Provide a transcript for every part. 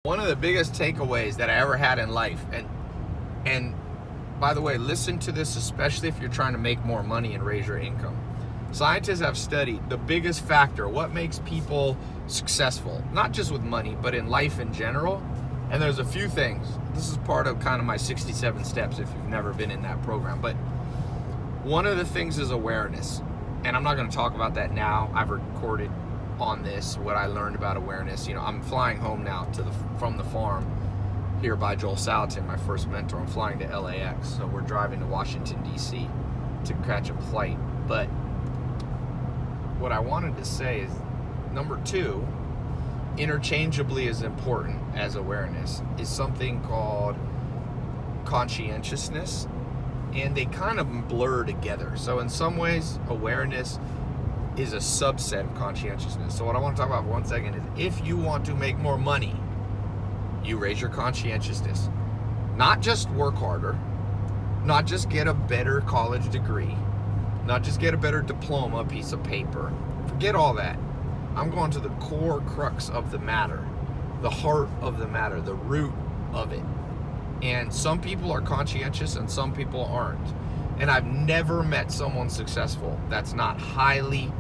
One of the biggest takeaways that I ever had in life, and by the way, listen to this, especially if you're trying to make more money and raise your income. Scientists have studied the biggest factor, what makes people successful, not just with money, but in life in general. And there's a few things. This is part of kind of my 67 steps if you've never been in that program. But one of the things is awareness. And I'm not going to talk about that now. I've recorded on this what I learned about awareness. You know, I'm flying home now from the farm here by Joel Salatin, my first mentor. I'm flying to LAX, so we're driving to Washington DC to catch a flight. But what I wanted to say is, number two, interchangeably as important as awareness, is something called conscientiousness, and they kind of blur together. So in some ways, awareness is a subset of conscientiousness. So what I want to talk about for 1 second is, if you want to make more money, you raise your conscientiousness. Not just work harder, not just get a better college degree, not just get a better diploma, piece of paper. Forget all that. I'm going to the core crux of the matter, the heart of the matter, the root of it. And some people are conscientious and some people aren't. And I've never met someone successful that's not highly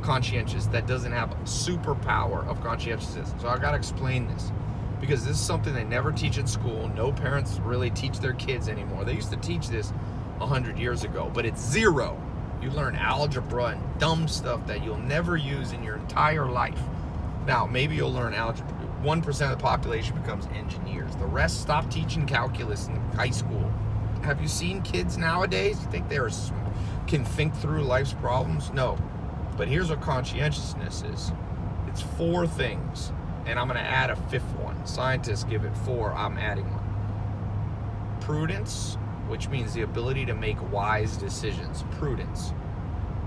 conscientious, that doesn't have a superpower of conscientiousness. So I got to explain this, because this is something they never teach in school. No parents really teach their kids anymore. They used to teach this 100 years ago, but it's zero. You learn algebra and dumb stuff that you'll never use in your entire life. Now, maybe you'll learn algebra. 1% of the population becomes engineers. The rest stop teaching calculus in high school. Have you seen kids nowadays? You think can think through life's problems? No. But here's what conscientiousness is. It's 4 things, and I'm going to add a 5th one. Scientists give it 4. I'm adding one. Prudence, which means the ability to make wise decisions. Prudence.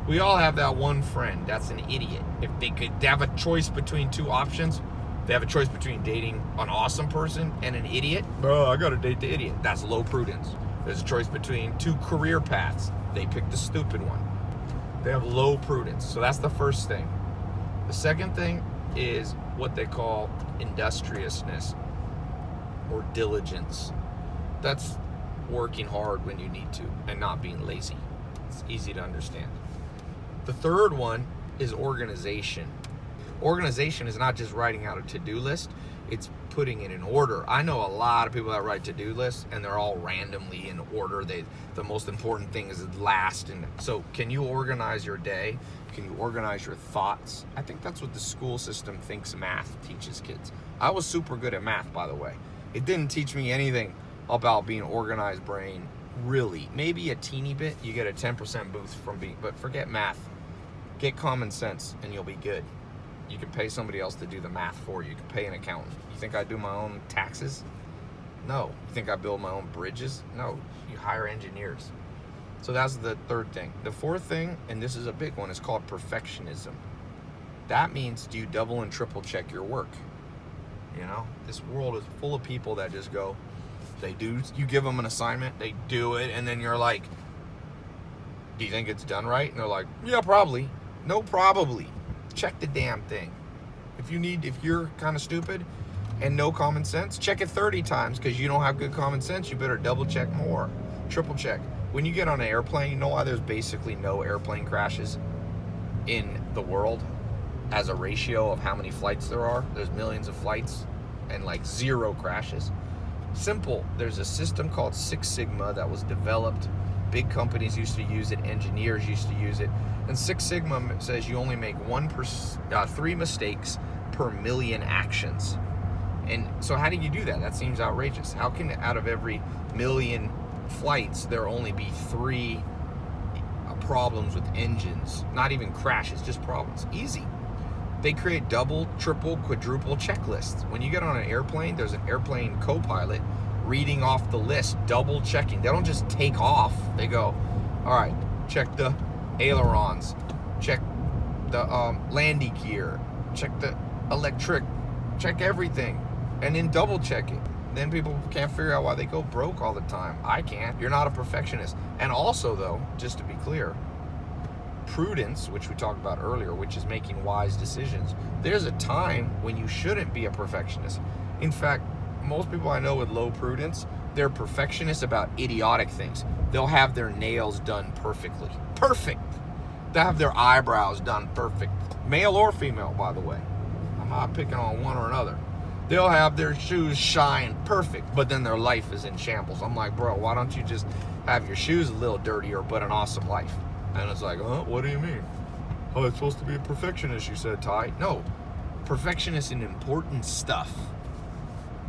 We all have that one friend that's an idiot. If they could have a choice between 2 options, they have a choice between dating an awesome person and an idiot. Oh, I gotta date the idiot. That's low prudence. There's a choice between 2 career paths. They pick the stupid one. They have low prudence. So that's the first thing. The second thing is what they call industriousness or diligence. That's working hard when you need to and not being lazy. It's easy to understand. The third one is organization. Organization is not just writing out a to-do list, it's putting it in order. I know a lot of people that write to-do lists and they're all randomly in order. The most important thing is last. And so can you organize your day? Can you organize your thoughts? I think that's what the school system thinks math teaches kids. I was super good at math, by the way. It didn't teach me anything about being organized brain, really. Maybe a teeny bit. You get a 10% boost from being, but forget math. Get common sense and you'll be good. You can pay somebody else to do the math for you. You can pay an accountant. You think I do my own taxes? No. You think I build my own bridges? No. You hire engineers. So that's the third thing. The fourth thing, and this is a big one, is called perfectionism. That means, do you double and triple check your work? You know, this world is full of people that just go, they do, you give them an assignment, they do it, and then you're like, do you think it's done right? And they're like, yeah, probably. No, probably. Check the damn thing. If you're kind of stupid and no common sense, check it 30 times, because you don't have good common sense. You better double check more, triple check. When you get on an airplane, you know why there's basically no airplane crashes in the world as a ratio of how many flights there are? There's millions of flights and like 0 crashes. Simple. There's a system called Six Sigma that was developed. Big companies used to use it. Engineers used to use it. And Six Sigma says you only make 3 mistakes per million actions. And so how do you do that? That seems outrageous. How can out of every million flights there only be 3 problems with engines? Not even crashes, just problems. Easy. They create double, triple, quadruple checklists. When you get on an airplane, there's an airplane co-pilot reading off the list, double checking. They don't just take off. They go, all right, check the ailerons, check the landing gear, check the electric, check everything, and then double check it. Then people can't figure out why they go broke all the time. I can't. You're not a perfectionist. And also, though, just to be clear, prudence, which we talked about earlier, which is making wise decisions, there's a time when you shouldn't be a perfectionist. In fact, most people I know with low prudence, they're perfectionists about idiotic things. They'll have their nails done perfectly. Perfect. They'll have their eyebrows done perfect. Male or female, by the way. I'm not picking on one or another. They'll have their shoes shine perfect, but then their life is in shambles. I'm like, bro, why don't you just have your shoes a little dirtier, but an awesome life? And it's like, what do you mean? Oh, it's supposed to be a perfectionist, you said, Tai. No, perfectionist in important stuff.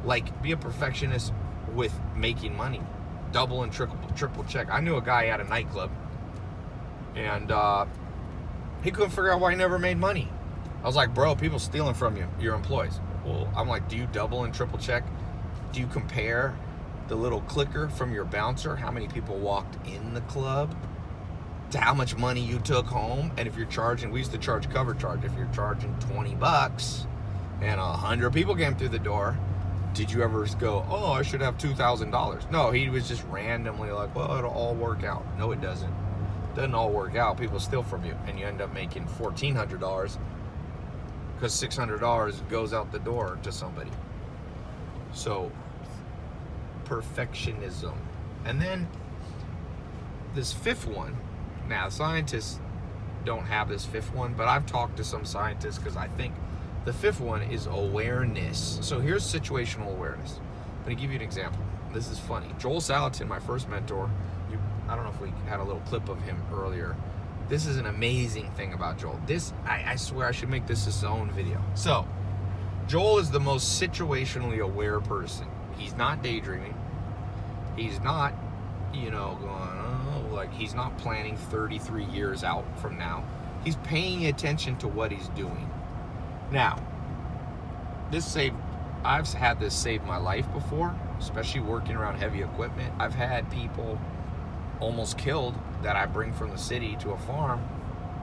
Like, be a perfectionist with making money. Double and triple check. I knew a guy at a nightclub, and he couldn't figure out why he never made money. I was like, bro, people stealing from you, your employees. Well, I'm like, do you double and triple check? Do you compare the little clicker from your bouncer, how many people walked in the club, to how much money you took home? And if you're charging, we used to charge cover charge. If you're charging $20 and 100 people came through the door, did you ever go, oh, I should have $2,000? No, he was just randomly like, well, it'll all work out. No, it doesn't. It doesn't all work out. People steal from you, and you end up making $1,400 because $600 goes out the door to somebody. So, perfectionism. And then this fifth one, now scientists don't have this fifth one, but I've talked to some scientists because I think the fifth one is awareness. So here's situational awareness. I'm going to give you an example. This is funny. Joel Salatin, my first mentor, I don't know if we had a little clip of him earlier. This is an amazing thing about Joel. I swear I should make this his own video. So, Joel is the most situationally aware person. He's not daydreaming. He's not, he's not planning 33 years out from now. He's paying attention to what he's doing. Now, I've had this save my life before, especially working around heavy equipment. I've had people almost killed that I bring from the city to a farm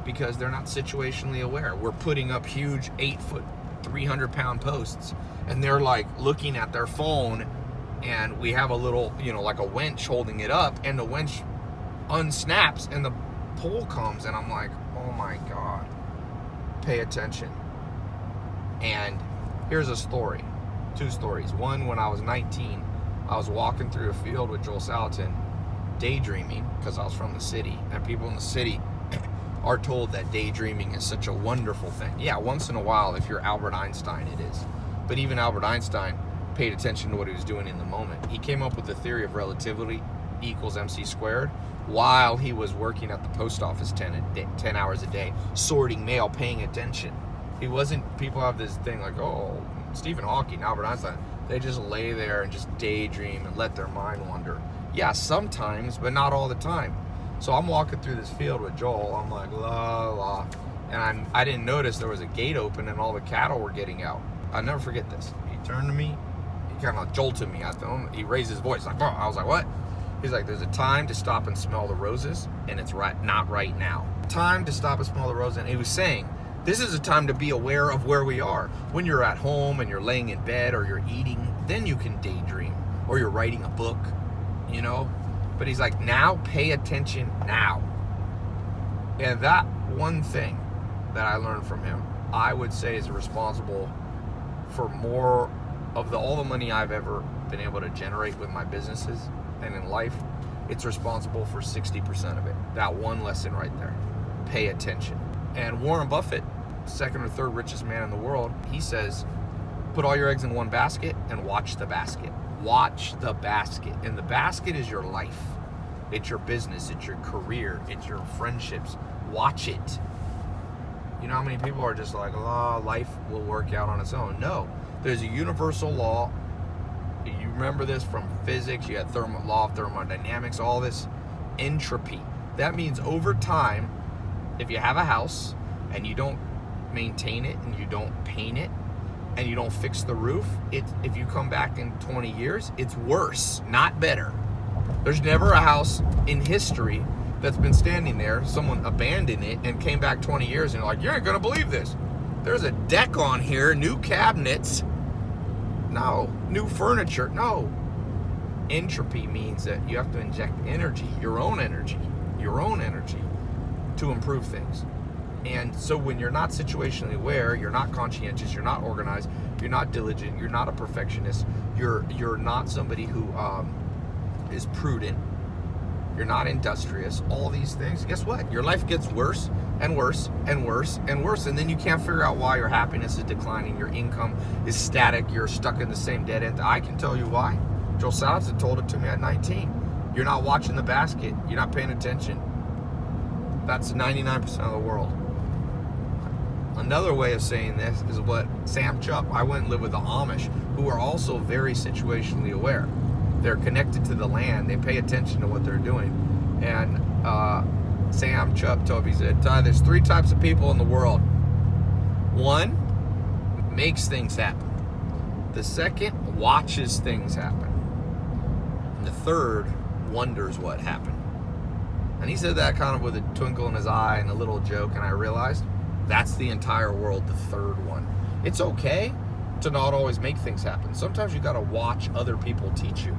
because they're not situationally aware. We're putting up huge 8-foot, 300-pound posts, and they're like looking at their phone, and we have a little, like a winch holding it up, and the winch unsnaps and the pole comes, and I'm like, oh my God, pay attention. And here's a story, 2 stories. One, when I was 19, I was walking through a field with Joel Salatin, daydreaming, because I was from the city, and people in the city are told that daydreaming is such a wonderful thing. Yeah, once in a while, if you're Albert Einstein, it is. But even Albert Einstein paid attention to what he was doing in the moment. He came up with the theory of relativity equals MC squared while he was working at the post office 10 hours a day, sorting mail, paying attention. He wasn't, people have this thing like, oh, Stephen Hawking, Albert Einstein, they just lay there and just daydream and let their mind wander. Yeah, sometimes, but not all the time. So I'm walking through this field with Joel. I'm like, la, la. And I didn't notice there was a gate open and all the cattle were getting out. I'll never forget this. He turned to me. He kind of jolted me. He raised his voice. Like, oh. I was like, what? He's like, there's a time to stop and smell the roses, and it's not right now. Time to stop and smell the roses. And he was saying, this is a time to be aware of where we are. When you're at home and you're laying in bed or you're eating, then you can daydream. Or you're writing a book, But he's like, now pay attention now. And that one thing that I learned from him, I would say is responsible for more of all the money I've ever been able to generate with my businesses and in life. It's responsible for 60% of it. That one lesson right there. Pay attention. And Warren Buffett, second or third richest man in the world, he says, put all your eggs in one basket and watch the basket. Watch the basket. And the basket is your life. It's your business. It's your career. It's your friendships. Watch it. You know how many people are just like, oh, life will work out on its own? No. There's a universal law. You remember this from physics. You had law of thermodynamics, all this entropy. That means over time, if you have a house and you don't maintain it and you don't paint it and you don't fix the roof, if you come back in 20 years, it's worse, not better. There's never a house in history that's been standing there, someone abandoned it and came back 20 years and you're like, you ain't gonna believe this. There's a deck on here, new cabinets. No. New furniture. No. Entropy means that you have to inject energy, your own energy, to improve things. And so when you're not situationally aware, you're not conscientious, you're not organized, you're not diligent, you're not a perfectionist, you're not somebody who is prudent, you're not industrious, all these things, guess what? Your life gets worse and worse and worse and worse, and then you can't figure out why your happiness is declining, your income is static, you're stuck in the same dead end. I can tell you why. Joel Salatin told it to me at 19. You're not watching the basket, you're not paying attention. That's 99% of the world. Another way of saying this is what Sam Chupp, I went and lived with the Amish, who are also very situationally aware. They're connected to the land. They pay attention to what they're doing. And Sam Chupp told me, he said, Tai, there's 3 types of people in the world. One makes things happen. The second watches things happen. And the third wonders what happened. And he said that kind of with a twinkle in his eye and a little joke, and I realized that's the entire world, the third one. It's okay to not always make things happen. Sometimes you got to watch other people teach you.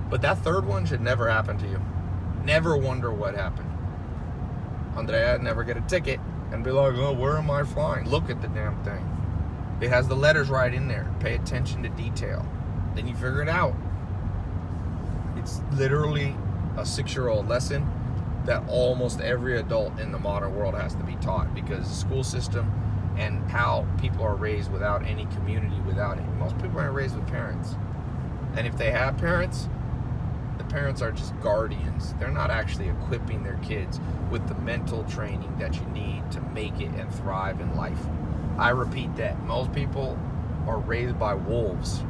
But that third one should never happen to you. Never wonder what happened. Andrea, never get a ticket and be like, oh, where am I flying? Look at the damn thing. It has the letters right in there. Pay attention to detail. Then you figure it out. It's literally a 6-year-old lesson that almost every adult in the modern world has to be taught, because the school system and how people are raised without any community, without it. Most people aren't raised with parents. And if they have parents, the parents are just guardians. They're not actually equipping their kids with the mental training that you need to make it and thrive in life. I repeat that. Most people are raised by wolves.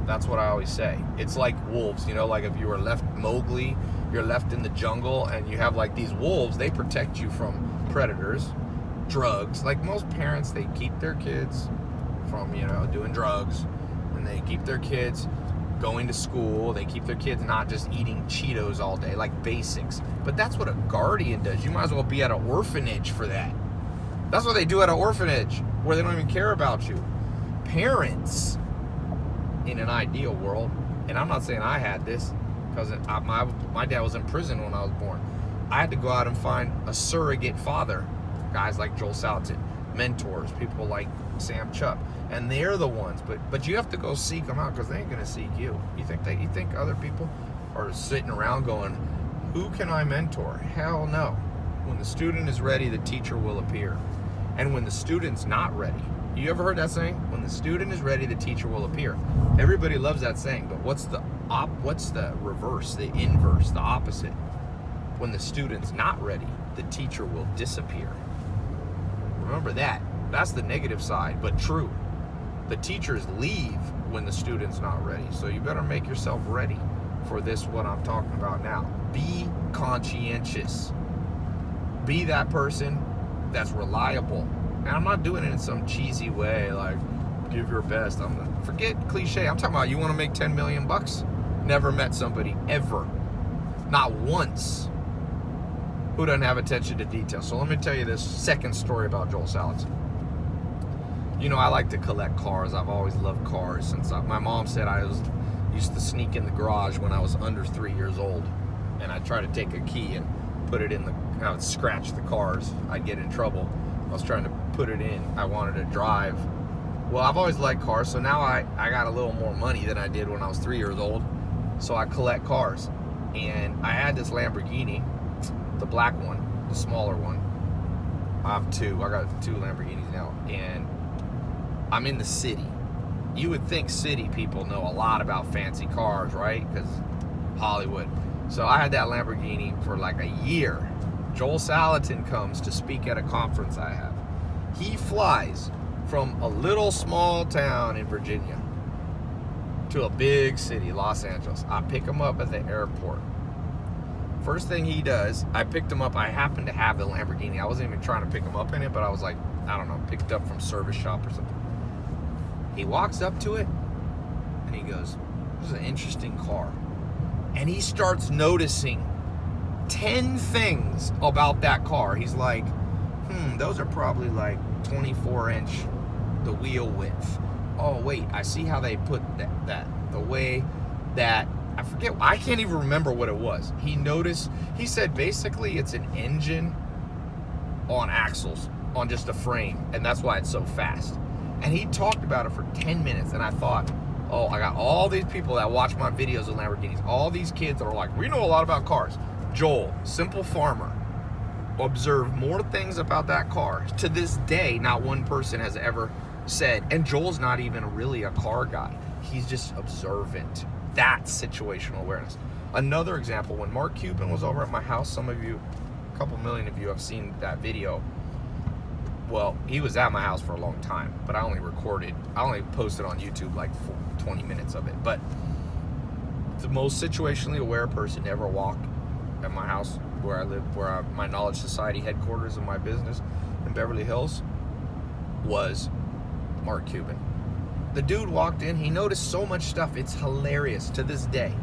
That's what I always say. It's like wolves, you know, like if you were left Mowgli, you're left in the jungle and you have like these wolves, they protect you from predators, drugs. Like most parents, they keep their kids from, you know, doing drugs, and they keep their kids going to school. They keep their kids not just eating Cheetos all day, like basics. But that's what a guardian does. You might as well be at an orphanage for that. That's what they do at an orphanage, where they don't even care about you. Parents, in an ideal world, and I'm not saying I had this, because my dad was in prison when I was born. I had to go out and find a surrogate father. Guys like Joel Salatin, mentors, people like Sam Chupp, and they're the ones. But you have to go seek them out, because they ain't gonna seek you. You think other people are sitting around going, "Who can I mentor?" Hell no. When the student is ready, the teacher will appear. And when the student's not ready, you ever heard that saying? When the student is ready, the teacher will appear. Everybody loves that saying, but what's the reverse, the inverse, the opposite? When the student's not ready, the teacher will disappear. Remember that. That's the negative side, but true. The teachers leave when the student's not ready. So you better make yourself ready for this, what I'm talking about now. Be conscientious. Be that person that's reliable. And I'm not doing it in some cheesy way, like give your best. Forget cliche. I'm talking about, you want to make 10 million bucks? Never met somebody ever, not once, who doesn't have attention to detail. So let me tell you this second story about Joel Salatin. You know, I like to collect cars. I've always loved cars since my mom said I used to sneak in the garage when I was under 3 years old, and I'd try to take a key and put it in I would scratch the cars. I'd get in trouble. I was trying to put it in. I wanted to drive. Well, I've always liked cars, so now I got a little more money than I did when I was 3 years old. So I collect cars. And I had this Lamborghini, the black one, the smaller one. I have 2. I got 2 Lamborghinis now. And I'm in the city. You would think city people know a lot about fancy cars, right? Because Hollywood. So I had that Lamborghini for like a year. Joel Salatin comes to speak at a conference I have. He flies from a little small town in Virginia to a big city, Los Angeles. I pick him up at the airport. First thing he does, I picked him up. I happened to have the Lamborghini. I wasn't even trying to pick him up in it, but I was like, I don't know, picked up from service shop or something. He walks up to it and he goes, "This is an interesting car." And he starts noticing 10 things about that car. He's like, those are probably like 24-inch, the wheel width. Oh, wait, I see how they put that the way that, I can't even remember what it was. He said basically it's an engine on axles. on just a frame, and that's why it's so fast. And he talked about it for 10 minutes, and I thought, oh, I got all these people that watch my videos of Lamborghinis, all these kids that are like, we know a lot about cars. Joel, simple farmer, observed more things about that car. To this day, not one person has ever said, and Joel's not even really a car guy. He's just observant. That's situational awareness. Another example, when Mark Cuban was over at my house, some of you, a couple million of you have seen that video. Well, he was at my house for a long time, but I only posted on YouTube like 20 minutes of it. But the most situationally aware person to ever walk at my house where I live, my Knowledge Society headquarters of my business in Beverly Hills, was Mark Cuban. The dude walked in, he noticed so much stuff, it's hilarious to this day.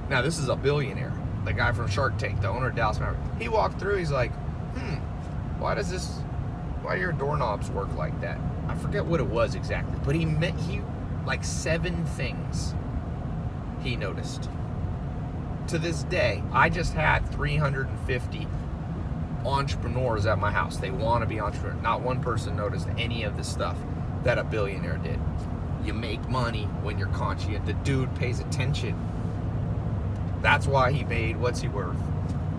Now, this is a billionaire, the guy from Shark Tank, the owner of Dallas Mavericks. He walked through, he's like, why do your doorknobs work like that? I forget what it was exactly, but he like 7 things he noticed. To this day, I just had 350 entrepreneurs at my house. They want to be entrepreneurs. Not one person noticed any of the stuff that a billionaire did. You make money when you're conscient. The dude pays attention. That's why he made, what's he worth?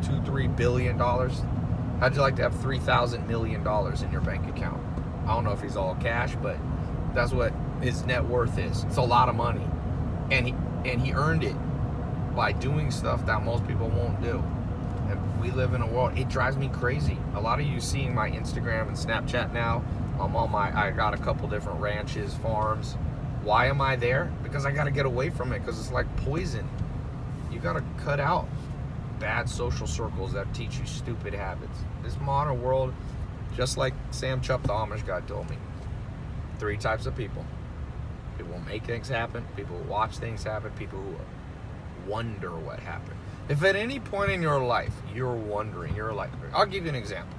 $2-3 billion? How'd you like to have $3,000 million in your bank account? I don't know if he's all cash, but that's what his net worth is. It's a lot of money. And he earned it by doing stuff that most people won't do. And we live in a world, it drives me crazy. A lot of you seeing my Instagram and Snapchat now, I got a couple different ranches, farms. Why am I there? Because I gotta get away from it, because it's like poison. You gotta cut out bad social circles that teach you stupid habits. This modern world, just like Sam Chupp, the Amish guy, told me, 3 types of people. People who make things happen, people who watch things happen, people who wonder what happened. If at any point in your life you're wondering, you're like, I'll give you an example.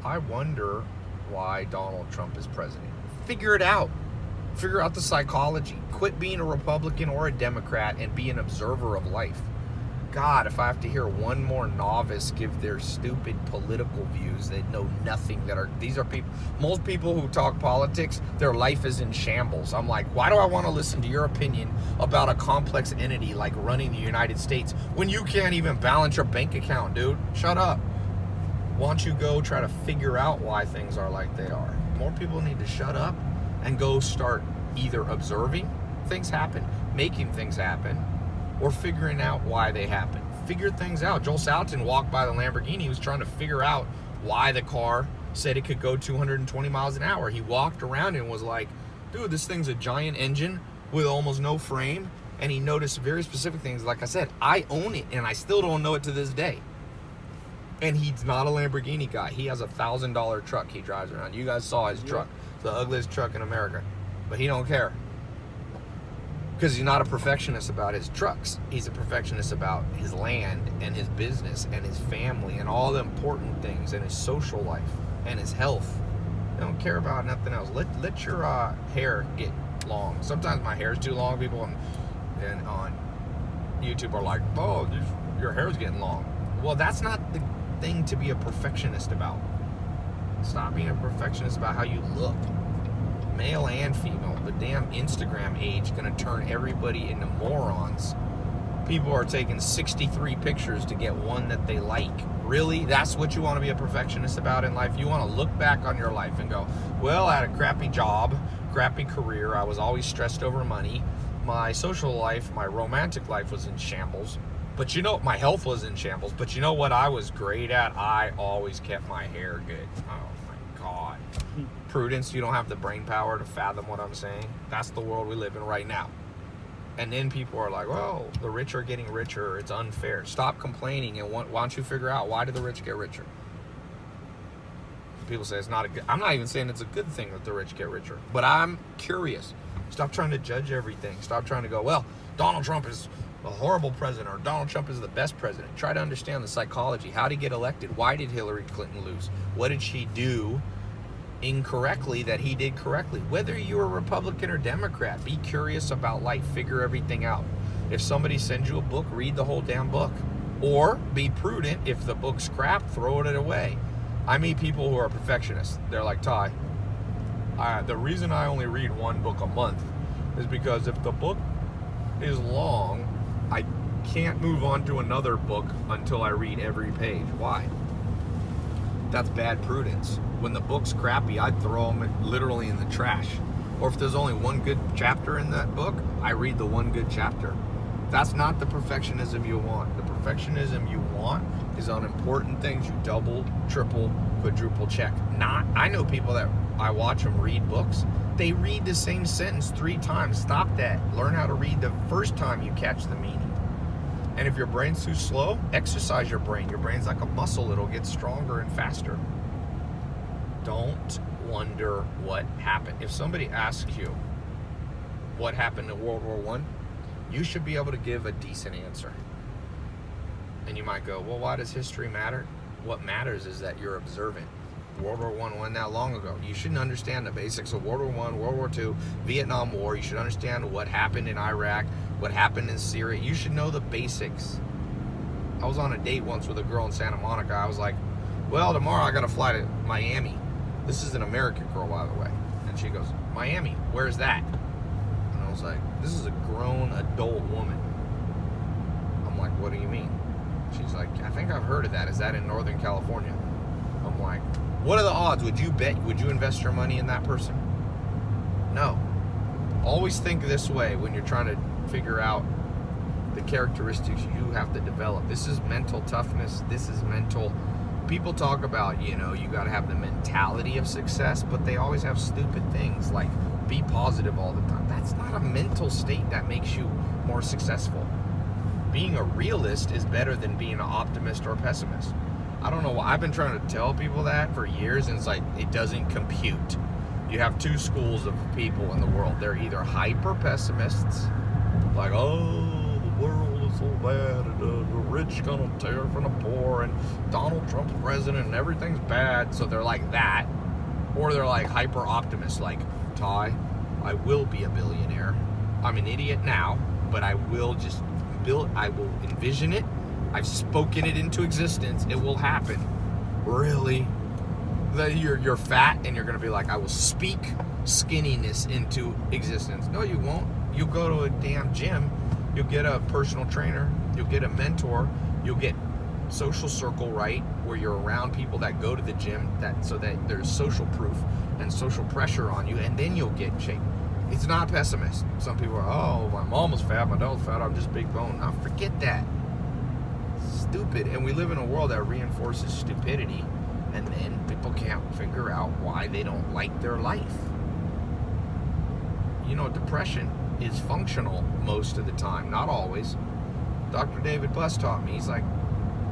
I wonder why Donald Trump is president. Figure it out. Figure out the psychology. Quit being a Republican or a Democrat and be an observer of life. God, if I have to hear one more novice give their stupid political views that know nothing, these are people, most people who talk politics, their life is in shambles. I'm like, why do I want to listen to your opinion about a complex entity like running the United States when you can't even balance your bank account, dude? Shut up. Why don't you go try to figure out why things are like they are? More people need to shut up and go start either observing things happen, making things happen, or figuring out why they happen. Figure things out. Joel Salatin walked by the Lamborghini. He was trying to figure out why the car said it could go 220 miles an hour. He walked around and was like, dude, this thing's a giant engine with almost no frame. And he noticed very specific things. Like I said, I own it, and I still don't know it to this day. And he's not a Lamborghini guy. He has a $1,000 truck he drives around. You guys saw his truck. The ugliest truck in America. But he don't care. Because he's not a perfectionist about his trucks. He's a perfectionist about his land and his business and his family and all the important things and his social life and his health. They don't care about nothing else. Let your hair get long. Sometimes my hair's too long. People on YouTube are like, oh, your hair's getting long. Well, that's not the thing to be a perfectionist about. Stop being a perfectionist about how you look. Male and female. The damn Instagram age gonna turn everybody into morons. People are taking 63 pictures to get one that they like. Really? That's what you want to be a perfectionist about in life? You want to look back on your life and go, well, I had a crappy job, crappy career, I was always stressed over money, my social life, my romantic life was in shambles, but my health was in shambles, but you know what I was great at? I always kept my hair good. Oh my God. Prudence, you don't have the brain power to fathom what I'm saying. That's the world we live in right now. And then people are like, well, the rich are getting richer, it's unfair. Stop complaining, and why don't you figure out, why do the rich get richer? People say it's not a good, I'm not even saying it's a good thing that the rich get richer, but I'm curious. Stop trying to judge everything. Stop trying to go, well, Donald Trump is a horrible president, or Donald Trump is the best president. Try to understand the psychology. How did he get elected? Why did Hillary Clinton lose? What did she do incorrectly that he did correctly? Whether you're a Republican or Democrat, be curious about life. Figure everything out. If somebody sends you a book, read the whole damn book. Or be prudent. If the book's crap, throw it away. I meet people who are perfectionists. They're like, Tai, the reason I only read one book a month is because if the book is long, I can't move on to another book until I read every page. Why? That's bad prudence. When the book's crappy, I'd throw them literally in the trash. Or if there's only one good chapter in that book, I read the one good chapter. That's not the perfectionism you want. The perfectionism you want is on important things you double, triple, quadruple check. I know people that I watch them read books. They read the same sentence 3 times. Stop that. Learn how to read the first time you catch the meaning. And if your brain's too slow, exercise your brain. Your brain's like a muscle. It'll get stronger and faster. Don't wonder what happened. If somebody asks you what happened in World War I, you should be able to give a decent answer. And you might go, well, why does history matter? What matters is that you're observant. World War I wasn't that long ago. You shouldn't understand the basics of World War I, World War II, Vietnam War. You should understand what happened in Iraq, what happened in Syria. You should know the basics. I was on a date once with a girl in Santa Monica. I was like, well, tomorrow I got to fly to Miami. This is an American girl, by the way. And she goes, Miami, where's that? And I was like, this is a grown adult woman. I'm like, what do you mean? She's like, I think I've heard of that. Is that in Northern California? I'm like, what are the odds? Would you invest your money in that person? No. Always think this way when you're trying to figure out the characteristics you have to develop. This is mental toughness. This is mental. People talk about, you got to have the mentality of success, but they always have stupid things like be positive all the time. That's not a mental state that makes you more successful. Being a realist is better than being an optimist or pessimist. I don't know why. I've been trying to tell people that for years, and it's like, it doesn't compute. You have 2 schools of people in the world. They're either hyper pessimists, like, oh, the world is so bad, and the rich gonna tear from the poor, and Donald Trump's president, and everything's bad, so they're like that. Or they're like hyper optimists, like, Tai, I will be a billionaire. I'm an idiot now, but I will envision it. I've spoken it into existence. It will happen. Really? You're fat and you're going to be like, I will speak skinniness into existence. No, you won't. You'll go to a damn gym. You'll get a personal trainer. You'll get a mentor. You'll get social circle right, where you're around people that go to the gym, so that there's social proof and social pressure on you, and then you'll get in shape. It's not pessimist. Some people are, oh, my mom was fat, my dad was fat, I'm just big bone. Now forget that. Stupid. And we live in a world that reinforces stupidity, and then people can't figure out why they don't like their life. Depression is functional most of the time, not always. Dr. David Buss taught me, he's like,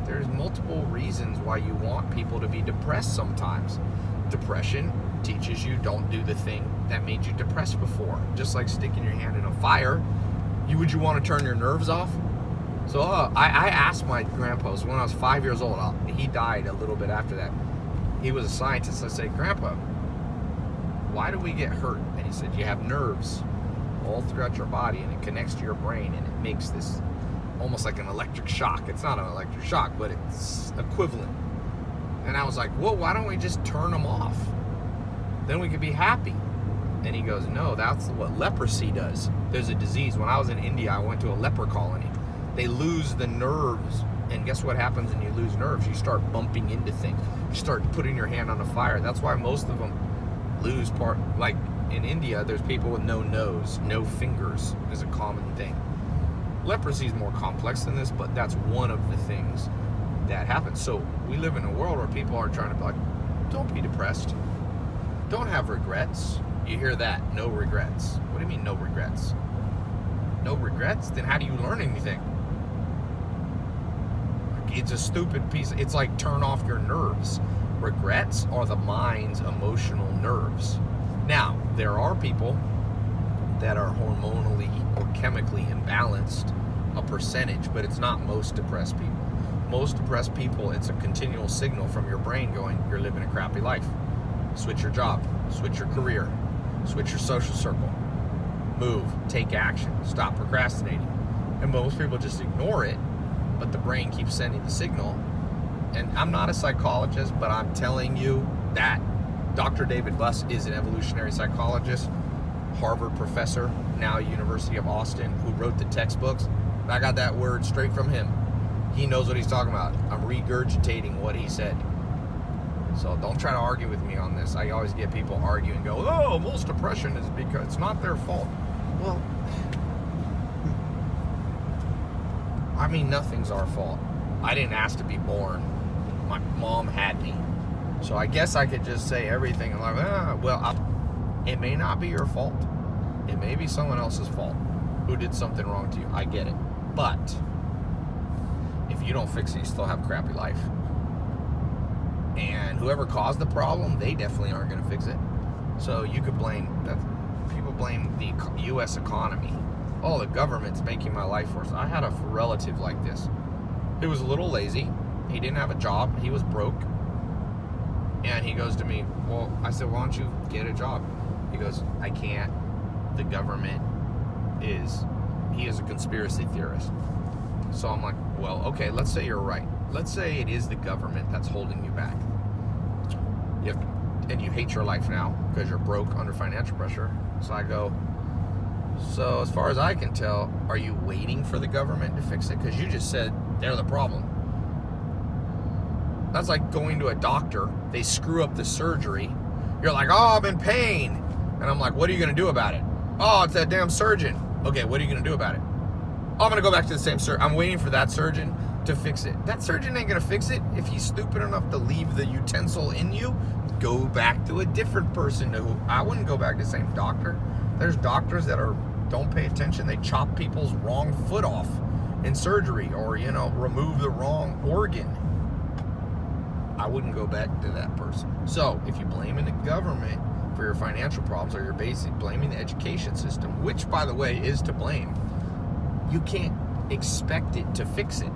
there's multiple reasons why you want people to be depressed sometimes. Depression teaches you don't do the thing that made you depressed before. Just like sticking your hand in a fire, would you want to turn your nerves off? So I asked my grandpa, so when I was 5 years old, he died a little bit after that. He was a scientist. I said, Grandpa, why do we get hurt? And he said, you have nerves all throughout your body, and it connects to your brain, and it makes this almost like an electric shock. It's not an electric shock, but it's equivalent. And I was like, well, why don't we just turn them off? Then we could be happy. And he goes, no, that's what leprosy does. There's a disease. When I was in India, I went to a leper colony. They lose the nerves. And guess what happens when you lose nerves? You start bumping into things. You start putting your hand on a fire. That's why most of them lose part. Like in India, there's people with no nose, no fingers is a common thing. Leprosy is more complex than this, but that's one of the things that happens. So we live in a world where people are trying to be like, don't be depressed. Don't have regrets. You hear that, no regrets. What do you mean no regrets? No regrets? Then how do you learn anything? It's a stupid piece. It's like turn off your nerves. Regrets are the mind's emotional nerves. Now, there are people that are hormonally or chemically imbalanced, a percentage, but it's not most depressed people. Most depressed people, it's a continual signal from your brain going, you're living a crappy life. Switch your job, switch your career, switch your social circle, move, take action, stop procrastinating. And most people just ignore it, but the brain keeps sending the signal, and I'm not a psychologist, but I'm telling you that Dr. David Buss is an evolutionary psychologist, Harvard professor, now University of Austin, who wrote the textbooks. I got that word straight from him. He knows what he's talking about. I'm regurgitating what he said. So don't try to argue with me on this. I always get people argue and go, oh, most depression is because it's not their fault. Well, I mean, nothing's our fault. I didn't ask to be born. My mom had me. So I guess I could just say everything. Like, it may not be your fault. It may be someone else's fault who did something wrong to you. I get it. But if you don't fix it, you still have a crappy life. And whoever caused the problem, they definitely aren't going to fix it. So you could blame, people blame the U.S. economy. Oh, the government's making my life worse. I had a relative like this. He was a little lazy. He didn't have a job. He was broke. And he goes to me, well, I said, why don't you get a job? He goes, I can't. The government he is a conspiracy theorist. So I'm like, well, okay, let's say you're right. Let's say it is the government that's holding you back. And you hate your life now because you're broke under financial pressure. So I go, so as far as I can tell, are you waiting for the government to fix it? Because you just said they're the problem. That's like going to a doctor. They screw up the surgery. You're like, oh, I'm in pain. And I'm like, what are you going to do about it? Oh, it's that damn surgeon. Okay, what are you going to do about it? Oh, I'm going to go back to the same surgeon. I'm waiting for that surgeon to fix it. That surgeon ain't going to fix it. If he's stupid enough to leave the utensil in you, go back to a different person. I wouldn't go back to the same doctor. There's doctors that don't pay attention. They chop people's wrong foot off in surgery or, remove the wrong organ. I wouldn't go back to that person. So if you're blaming the government for your financial problems, or you're basically blaming the education system, which, by the way, is to blame, you can't expect it to fix it.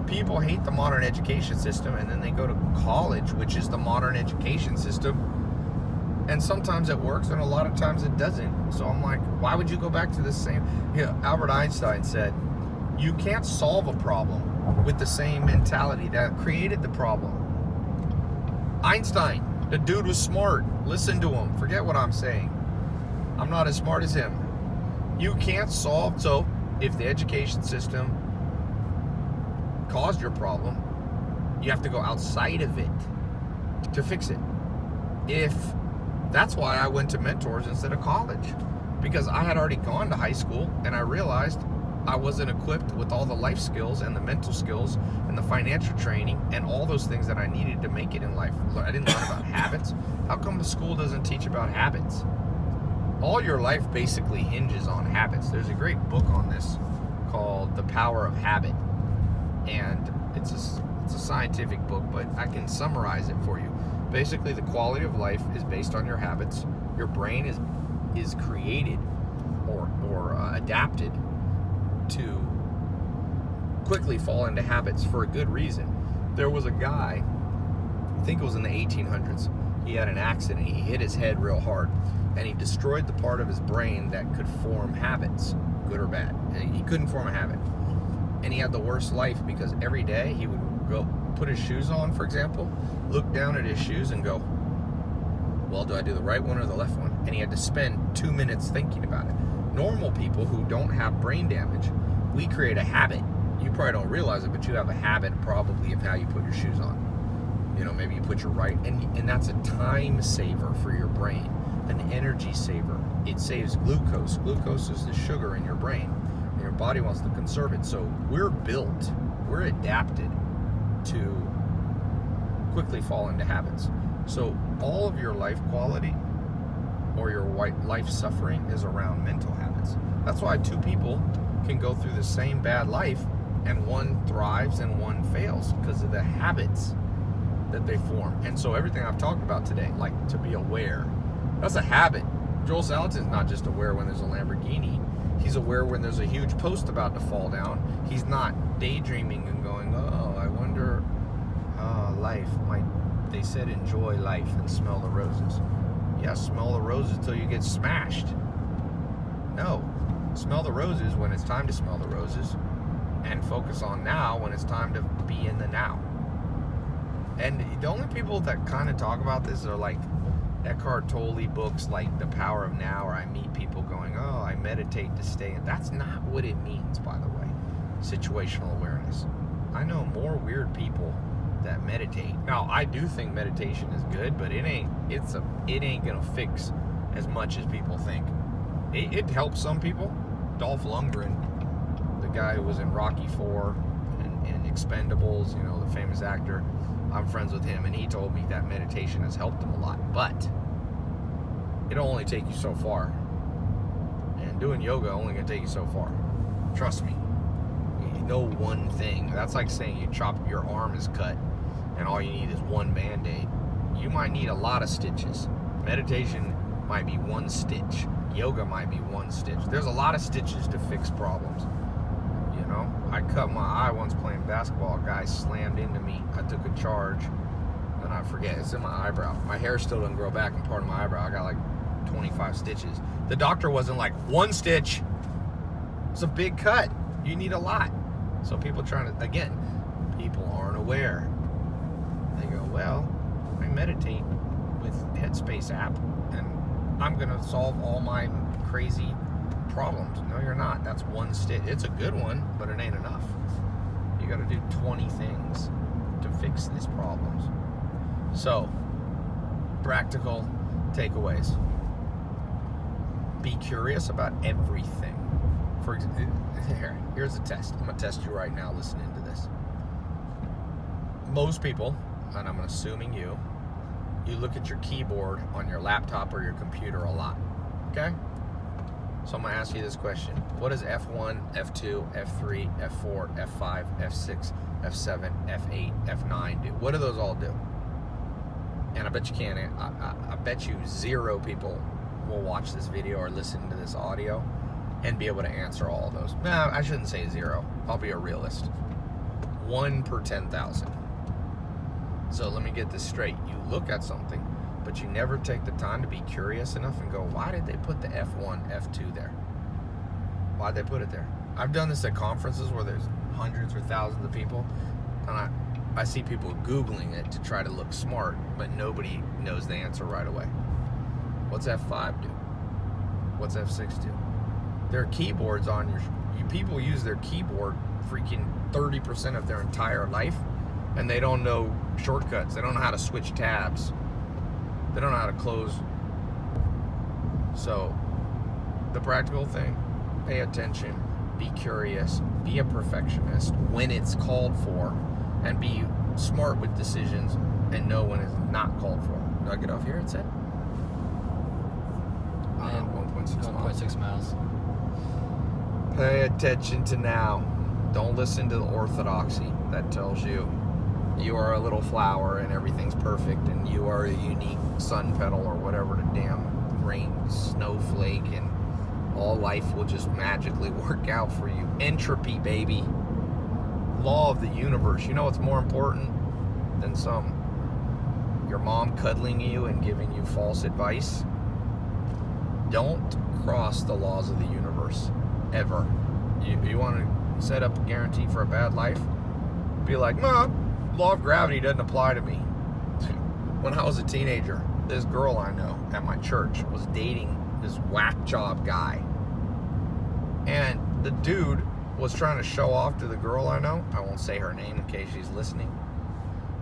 People hate the modern education system, and then they go to college, which is the modern education system, and sometimes it works, and a lot of times it doesn't. So I'm like, why would you go back to the same? Albert Einstein said, you can't solve a problem with the same mentality that created the problem. Einstein, the dude was smart. Listen to him. Forget what I'm saying. I'm not as smart as him. You can't solve. So if the education system caused your problem, you have to go outside of it to fix it. That's why I went to mentors instead of college, because I had already gone to high school and I realized I wasn't equipped with all the life skills and the mental skills and the financial training and all those things that I needed to make it in life. I didn't learn about habits. How come the school doesn't teach about habits? All your life basically hinges on habits. There's a great book on this called The Power of Habit. And it's a scientific book, but I can summarize it for you. Basically, the quality of life is based on your habits. Your brain is created or adapted to quickly fall into habits for a good reason. There was a guy, I think it was in the 1800s, he had an accident. He hit his head real hard, and he destroyed the part of his brain that could form habits, good or bad. He couldn't form a habit. And he had the worst life because every day he would go put his shoes on, for example, look down at his shoes and go, well, do I do the right one or the left one? And he had to spend 2 minutes thinking about it. Normal people who don't have brain damage, we create a habit. You probably don't realize it, but you have a habit probably of how you put your shoes on. Maybe you put your right, and that's a time saver for your brain, an energy saver. It saves glucose. Glucose is the sugar in your brain, and your body wants to conserve it. So we're adapted to quickly fall into habits. So all of your life quality or your life suffering is around mental habits. That's why two people can go through the same bad life and one thrives and one fails because of the habits that they form. And so everything I've talked about today, like to be aware, that's a habit. Joel Salatin's not just aware when there's a Lamborghini. He's aware when there's a huge post about to fall down. He's not daydreaming and going, oh, I wonder life might, they said enjoy life and smell the roses. Yeah, smell the roses till you get smashed. No, smell the roses when it's time to smell the roses and focus on now when it's time to be in the now. And the only people that kind of talk about this are like Eckhart Tolle books like The Power of Now, or I meet people going, oh, I meditate to stay. And that's not what it means, by the way. Situational awareness. I know more weird people that meditate. Now, I do think meditation is good, but it ain't gonna fix as much as people think. It helps some people. Dolph Lundgren, the guy who was in Rocky IV and Expendables, you know, the famous actor, I'm friends with him, and he told me that meditation has helped him a lot, but it'll only take you so far. And doing yoga only gonna take you so far. Trust me. You know one thing. That's like saying your arm is cut and all you need is one Band-Aid. You might need a lot of stitches. Meditation might be one stitch. Yoga might be one stitch. There's a lot of stitches to fix problems. You know, I cut my eye once playing basketball. A guy slammed into me. I took a charge, and I forget, it's in my eyebrow. My hair still doesn't grow back in part of my eyebrow. I got like 25 stitches. The doctor wasn't like, one stitch. It's a big cut. You need a lot. So people people aren't aware. They go, well, I meditate with Headspace app, and I'm gonna solve all my crazy problems. No, you're not. That's one stitch. It's a good one, but it ain't enough. You got to do 20 things to fix these problems. So, practical takeaways. Be curious about everything. For example, here's a test. I'm gonna test you right now listening to this. Most people, and I'm assuming you look at your keyboard on your laptop or your computer a lot. Okay? So I'm going to ask you this question. What does F1, F2, F3, F4, F5, F6, F7, F8, F9 do? What do those all do? And I bet you can't. I bet you 0 people will watch this video or listen to this audio and be able to answer all of those. No, I shouldn't say 0. I'll be a realist. 1 per 10,000. So let me get this straight. You look at something, but you never take the time to be curious enough and go, why did they put the F1, F2 there? Why'd they put it there? I've done this at conferences where there's hundreds or thousands of people, and I see people Googling it to try to look smart, but nobody knows the answer right away. What's F5 do? What's F6 do? There are keyboards on your people use their keyboard freaking 30% of their entire life, and they don't know shortcuts. They don't know how to switch tabs. They don't know how to close. So, the practical thing, pay attention, be curious, be a perfectionist when it's called for, and be smart with decisions and know when it's not called for. Did I get off here, it said? 1.6 miles. Pay attention to now. Don't listen to the orthodoxy that tells you you are a little flower and everything's perfect and you are a unique sun petal or whatever the damn rain snowflake and all life will just magically work out for you. Entropy, baby. Law of the universe. You know what's more important than your mom cuddling you and giving you false advice? Don't cross the laws of the universe. Ever. You want to set up a guarantee for a bad life? Be like, Mom, law of gravity doesn't apply to me. When I was a teenager, this girl I know at my church was dating this whack job guy. And the dude was trying to show off to the girl I know. I won't say her name in case she's listening.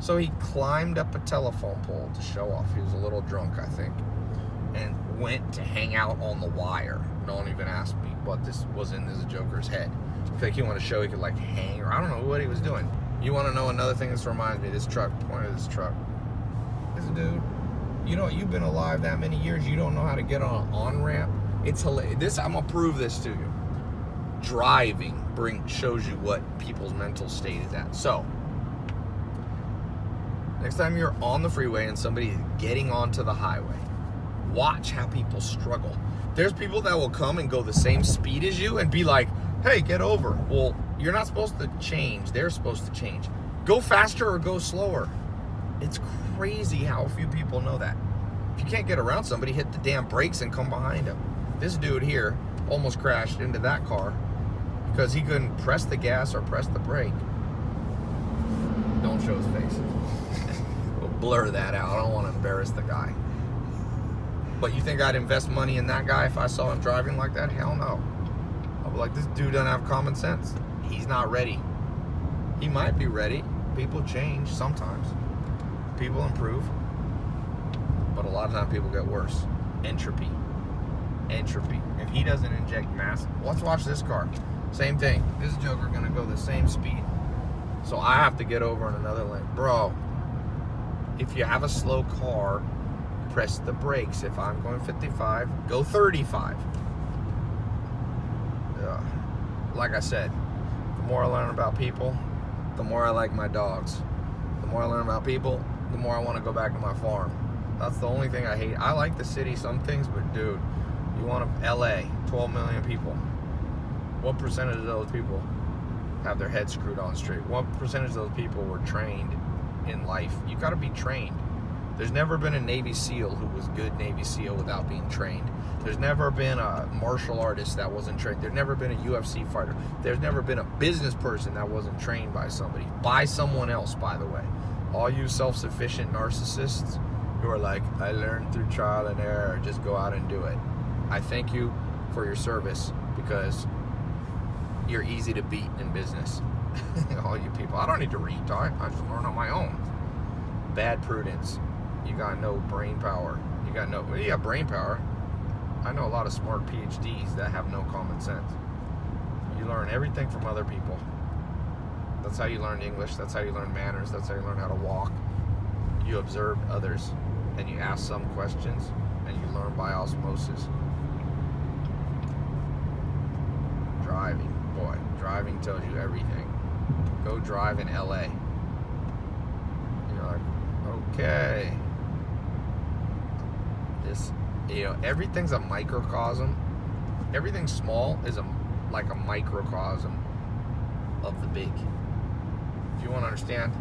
So he climbed up a telephone pole to show off. He was a little drunk, I think. And went to hang out on the wire. Don't even ask me what this was in this joker's head. I think he wanted to show he could like hang, or I don't know what he was doing. You want to know another thing? This reminds me of this truck. Point of this truck. This dude, you've been alive that many years. You don't know how to get on an on-ramp. It's hilarious. I'm gonna prove this to you. Driving shows you what people's mental state is at. So, next time you're on the freeway and somebody's getting onto the highway, watch how people struggle. There's people that will come and go the same speed as you and be like, hey, get over. Well, you're not supposed to change. They're supposed to change. Go faster or go slower. It's crazy how few people know that. If you can't get around somebody, hit the damn brakes and come behind them. This dude here almost crashed into that car because he couldn't press the gas or press the brake. Don't show his face. blur that out. I don't want to embarrass the guy. But you think I'd invest money in that guy if I saw him driving like that? Hell no. I'd be like, this dude doesn't have common sense. He's not ready. He might be ready. People change sometimes. People improve. But a lot of times people get worse. Entropy. If he doesn't inject mass, let's watch this car. Same thing. This joker gonna go the same speed. So I have to get over in another lane. Bro, if you have a slow car, press the brakes. If I'm going 55, go 35. Like I said, the more I learn about people, the more I like my dogs. The more I learn about people, the more I want to go back to my farm. That's the only thing I hate. I like the city, some things, but dude, you want to, LA, 12 million people. What percentage of those people have their heads screwed on straight? What percentage of those people were trained in life? You got to be trained. There's never been a Navy SEAL who was good Navy SEAL without being trained. There's never been a martial artist that wasn't trained. There's never been a UFC fighter. There's never been a business person that wasn't trained by somebody. By someone else, by the way. All you self-sufficient narcissists who are like, I learned through trial and error, just go out and do it. I thank you for your service because you're easy to beat in business. All you people. I don't need to read. I just learn on my own. Bad prudence. You got no brain power. You got brain power. I know a lot of smart PhDs that have no common sense. You learn everything from other people. That's how you learn English. That's how you learn manners. That's how you learn how to walk. You observe others and you ask some questions and you learn by osmosis. Driving, boy, driving tells you everything. Go drive in LA. You're like, okay. This, everything's a microcosm. Everything small is like a microcosm of the big. If you want to understand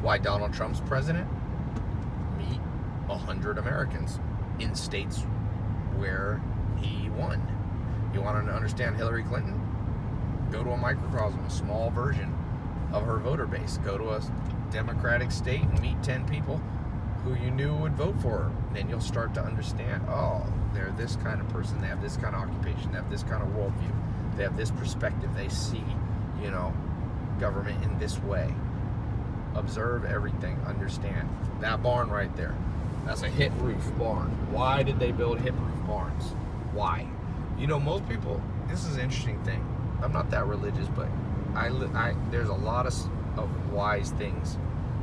why Donald Trump's president, meet 100 Americans in states where he won. You want to understand Hillary Clinton? Go to a microcosm, a small version of her voter base. Go to a Democratic state and meet 10 people who you knew would vote for her. Then you'll start to understand, oh, they're this kind of person, they have this kind of occupation, they have this kind of worldview, they have this perspective, they see, government in this way. Observe everything, understand. That barn right there, that's a hip roof barn. Why did they build hip roof barns? Why? Most people, this is an interesting thing. I'm not that religious, but there's a lot of wise things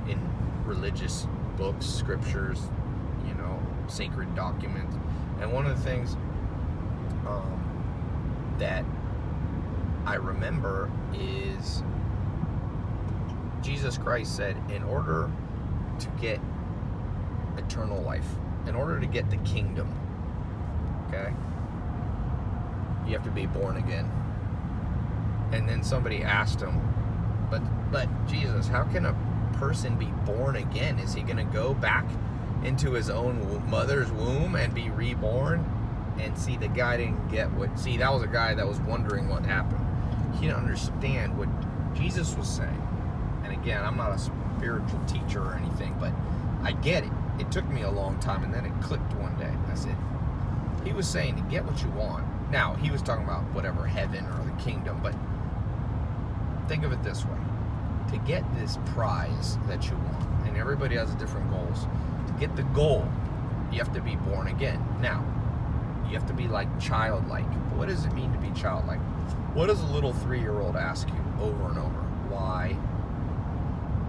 in religious books, scriptures, sacred documents. And one of the things that I remember is Jesus Christ said, in order to get eternal life, in order to get the kingdom, okay, you have to be born again. And then somebody asked him, but Jesus, how can a person be born again? Is he going to go back into his own mother's womb and be reborn? And see, the guy didn't get that was a guy that was wondering what happened. He didn't understand what Jesus was saying. And again, I'm not a spiritual teacher or anything, but I get it. It took me a long time, and then it clicked one day. I said, he was saying to get what you want. Now, he was talking about whatever, heaven or the kingdom, but think of it this way. To get this prize that you want, and everybody has different goals, to get the goal, you have to be born again. Now, you have to be like childlike. What does it mean to be childlike? What does a little 3-year-old ask you over and over? Why?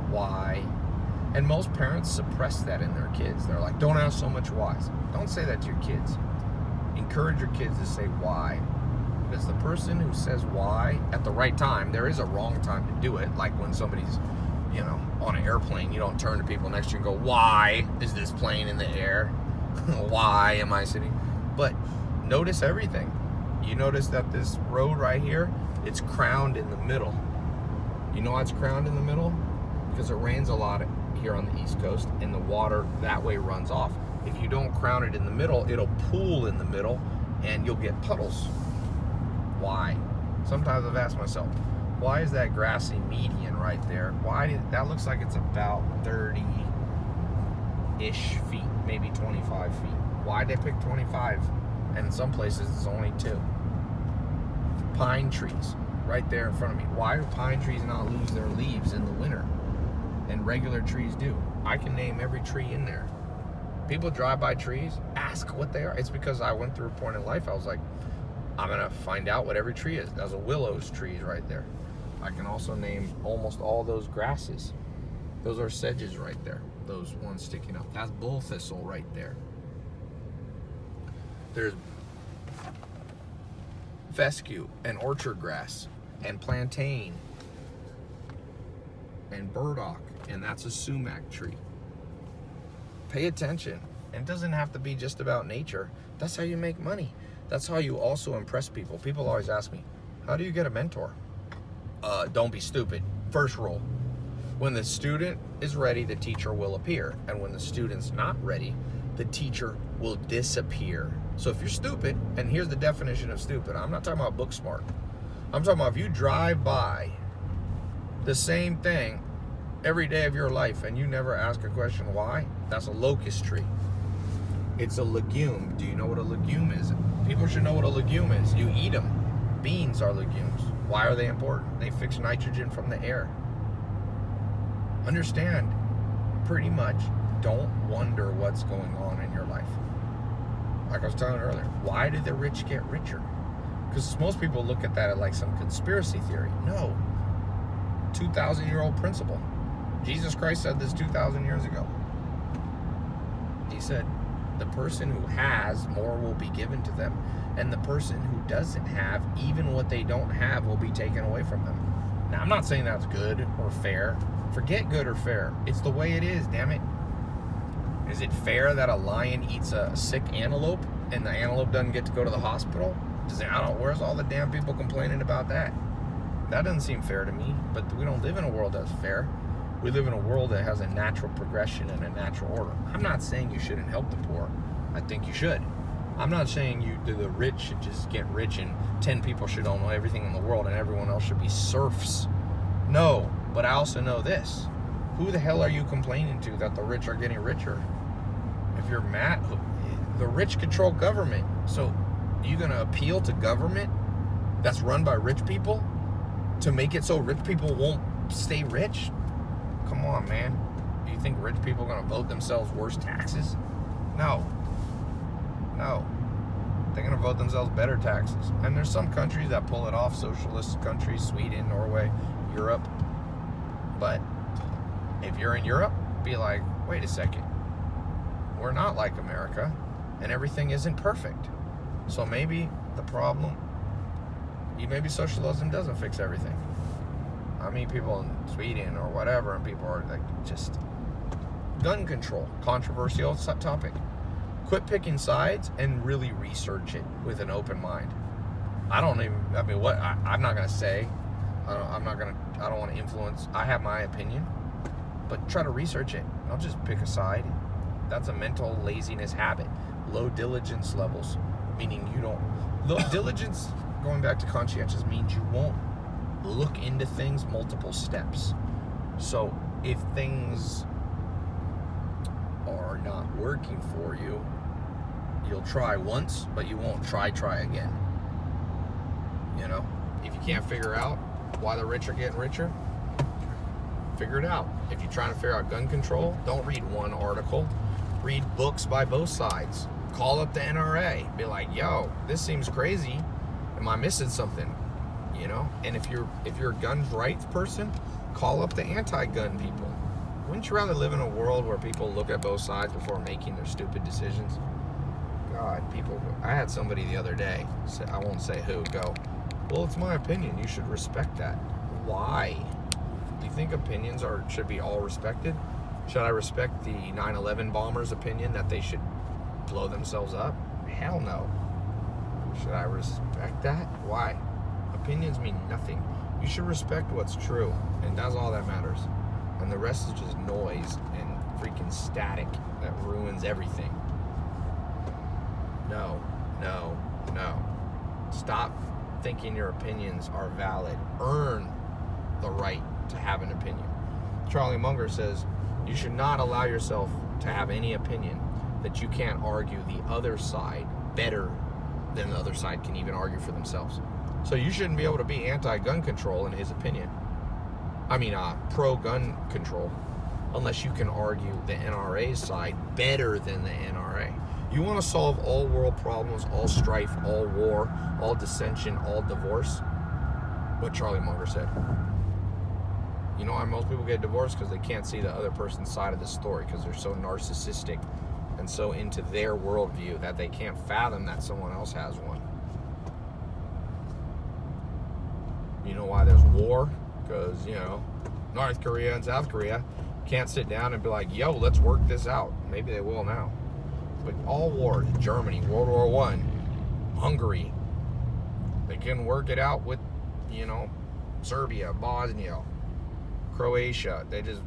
Why? And most parents suppress that in their kids. They're like, don't ask so much whys. Don't say that to your kids. Encourage your kids to say why. Because the person who says why at the right time, there is a wrong time to do it. Like when somebody's, on an airplane, you don't turn to people next to you and go, why is this plane in the air? Why am I sitting? But notice everything. You notice that this road right here, it's crowned in the middle. You know why it's crowned in the middle? Because it rains a lot here on the East Coast, and the water that way runs off. If you don't crown it in the middle, it'll pool in the middle, and you'll get puddles. Why? Sometimes I've asked myself, why is that grassy median right there? That looks like it's about 30 25-ish feet, maybe 25 feet. Why'd they pick 25? And in some places it's only 2. Pine trees right there in front of me. Why do pine trees not lose their leaves in the winter? And regular trees do. I can name every tree in there. People drive by trees, ask what they are. It's because I went through a point in life, I was like, I'm gonna find out what every tree is. There's a willow's trees right there. I can also name almost all those grasses. Those are sedges right there. Those ones sticking up. That's bull thistle right there. There's fescue and orchard grass and plantain and burdock, and that's a sumac tree. Pay attention. It doesn't have to be just about nature. That's how you make money. That's how you also impress people. People always ask me, how do you get a mentor? Don't be stupid. First rule. When the student is ready, the teacher will appear. And when the student's not ready, the teacher will disappear. So if you're stupid, and here's the definition of stupid. I'm not talking about book smart. I'm talking about if you drive by the same thing every day of your life and you never ask a question why, that's a locust tree. It's a legume. Do you know what a legume is? People should know what a legume is. You eat them. Beans are legumes. Why are they important? They fix nitrogen from the air. Understand, pretty much, don't wonder what's going on in your life. Like I was telling earlier, why did the rich get richer? Because most people look at that as like some conspiracy theory. No. 2,000-year-old principle. Jesus Christ said this 2,000 years ago. He said, the person who has, more will be given to them. And the person who doesn't have, even what they don't have, will be taken away from them. Now, I'm not saying that's good or fair. Forget good or fair. It's the way it is, damn it. Is it fair that a lion eats a sick antelope and the antelope doesn't get to go to the hospital? Where's all the damn people complaining about that? That doesn't seem fair to me, but we don't live in a world that's fair. We live in a world that has a natural progression and a natural order. I'm not saying you shouldn't help the poor. I think you should. I'm not saying the rich should just get rich and 10 people should own everything in the world and everyone else should be serfs. No, but I also know this. Who the hell are you complaining to that the rich are getting richer? If you're mad, the rich control government. So you going to appeal to government that's run by rich people to make it so rich people won't stay rich? Come on, man. Do you think rich people are going to vote themselves worse taxes? No. They're going to vote themselves better taxes. And there's some countries that pull it off, socialist countries, Sweden, Norway, Europe. But if you're in Europe, be like, wait a second. We're not like America, and everything isn't perfect. So maybe the problem, maybe socialism doesn't fix everything. I mean, people in Sweden or whatever, and people are like, just gun control, controversial topic. Quit picking sides and really research it with an open mind. I'm not going to say, I don't want to influence. I have my opinion, but try to research it. Don't just pick a side. That's a mental laziness habit. Low diligence levels, meaning low diligence, going back to conscientious, means you won't look into things multiple steps. So if things are not working for you, you'll try once, but you won't try again. If you can't figure out why the rich are getting richer, figure it out. If you're trying to figure out gun control, don't read one article. Read books by both sides. Call up the NRA. Be like, yo, this seems crazy. Am I missing something? And if you're a gun rights person, call up the anti-gun people. Wouldn't you rather live in a world where people look at both sides before making their stupid decisions? God, I had somebody the other day, I won't say who, go, well, it's my opinion, you should respect that. Why? Do you think opinions should be all respected? Should I respect the 9/11 bombers' opinion that they should blow themselves up? Hell no. Should I respect that? Why? Opinions mean nothing. You should respect what's true, and that's all that matters. And the rest is just noise and freaking static that ruins everything. No. Stop thinking your opinions are valid. Earn the right to have an opinion. Charlie Munger says, you should not allow yourself to have any opinion, that you can't argue the other side better than the other side can even argue for themselves. So you shouldn't be able to be anti-gun control in his opinion. Pro-gun control, unless you can argue the NRA's side better than the NRA. You want to solve all world problems, all strife, all war, all dissension, all divorce? What Charlie Munger said. You know why most people get divorced? Because they can't see the other person's side of the story, because they're so narcissistic and so into their worldview that they can't fathom that someone else has one. You know why there's war? Because, North Korea and South Korea can't sit down and be like, yo, let's work this out. Maybe they will now. But all wars, Germany, World War I, Hungary, they couldn't work it out with, Serbia, Bosnia, Croatia. They just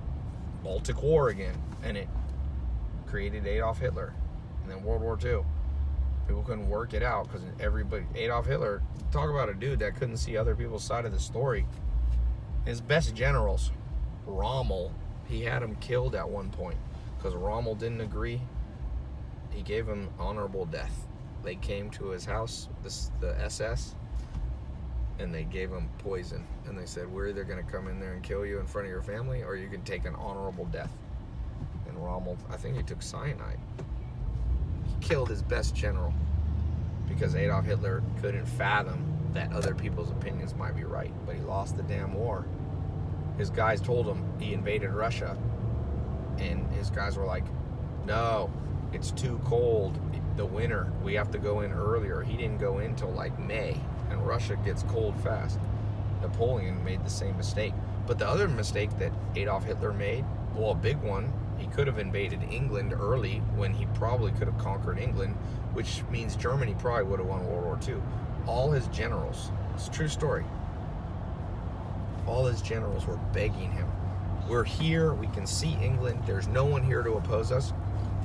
Baltic War again, and it created Adolf Hitler. And then World War II. People couldn't work it out because Adolf Hitler, talk about a dude that couldn't see other people's side of the story. His best generals, Rommel, he had him killed at one point because Rommel didn't agree. He gave him honorable death. They came to his house, the SS, and they gave him poison. And they said, we're either going to come in there and kill you in front of your family, or you can take an honorable death. And Rommel, I think he took cyanide. He killed his best general because Adolf Hitler couldn't fathom that other people's opinions might be right. But he lost the damn war. His guys told him he invaded Russia. And his guys were like, no, it's too cold. The winter, we have to go in earlier. He didn't go in till like May, and Russia gets cold fast. Napoleon made the same mistake. But the other mistake that Adolf Hitler made, well, a big one, he could have invaded England early when he probably could have conquered England, which means Germany probably would have won World War II. All his generals, it's a true story, all his generals were begging him, we're here, we can see England, there's no one here to oppose us.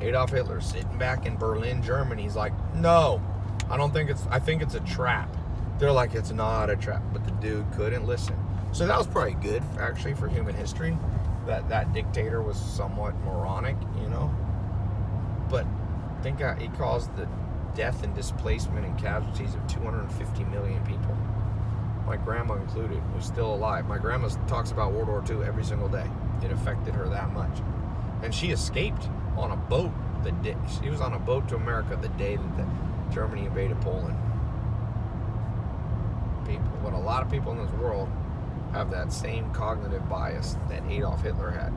Adolf Hitler sitting back in Berlin, Germany, he's like, no, I think it's a trap. They're like, it's not a trap, but the dude couldn't listen. So that was probably good, actually, for human history, that dictator was somewhat moronic, but think he caused the death and displacement and casualties of 250 million people. My grandma included, who's still alive. My grandma talks about World War II every single day. It affected her that much. And she escaped on a boat she was on a boat to America the day that Germany invaded Poland. But a lot of people in this world have that same cognitive bias that Adolf Hitler had.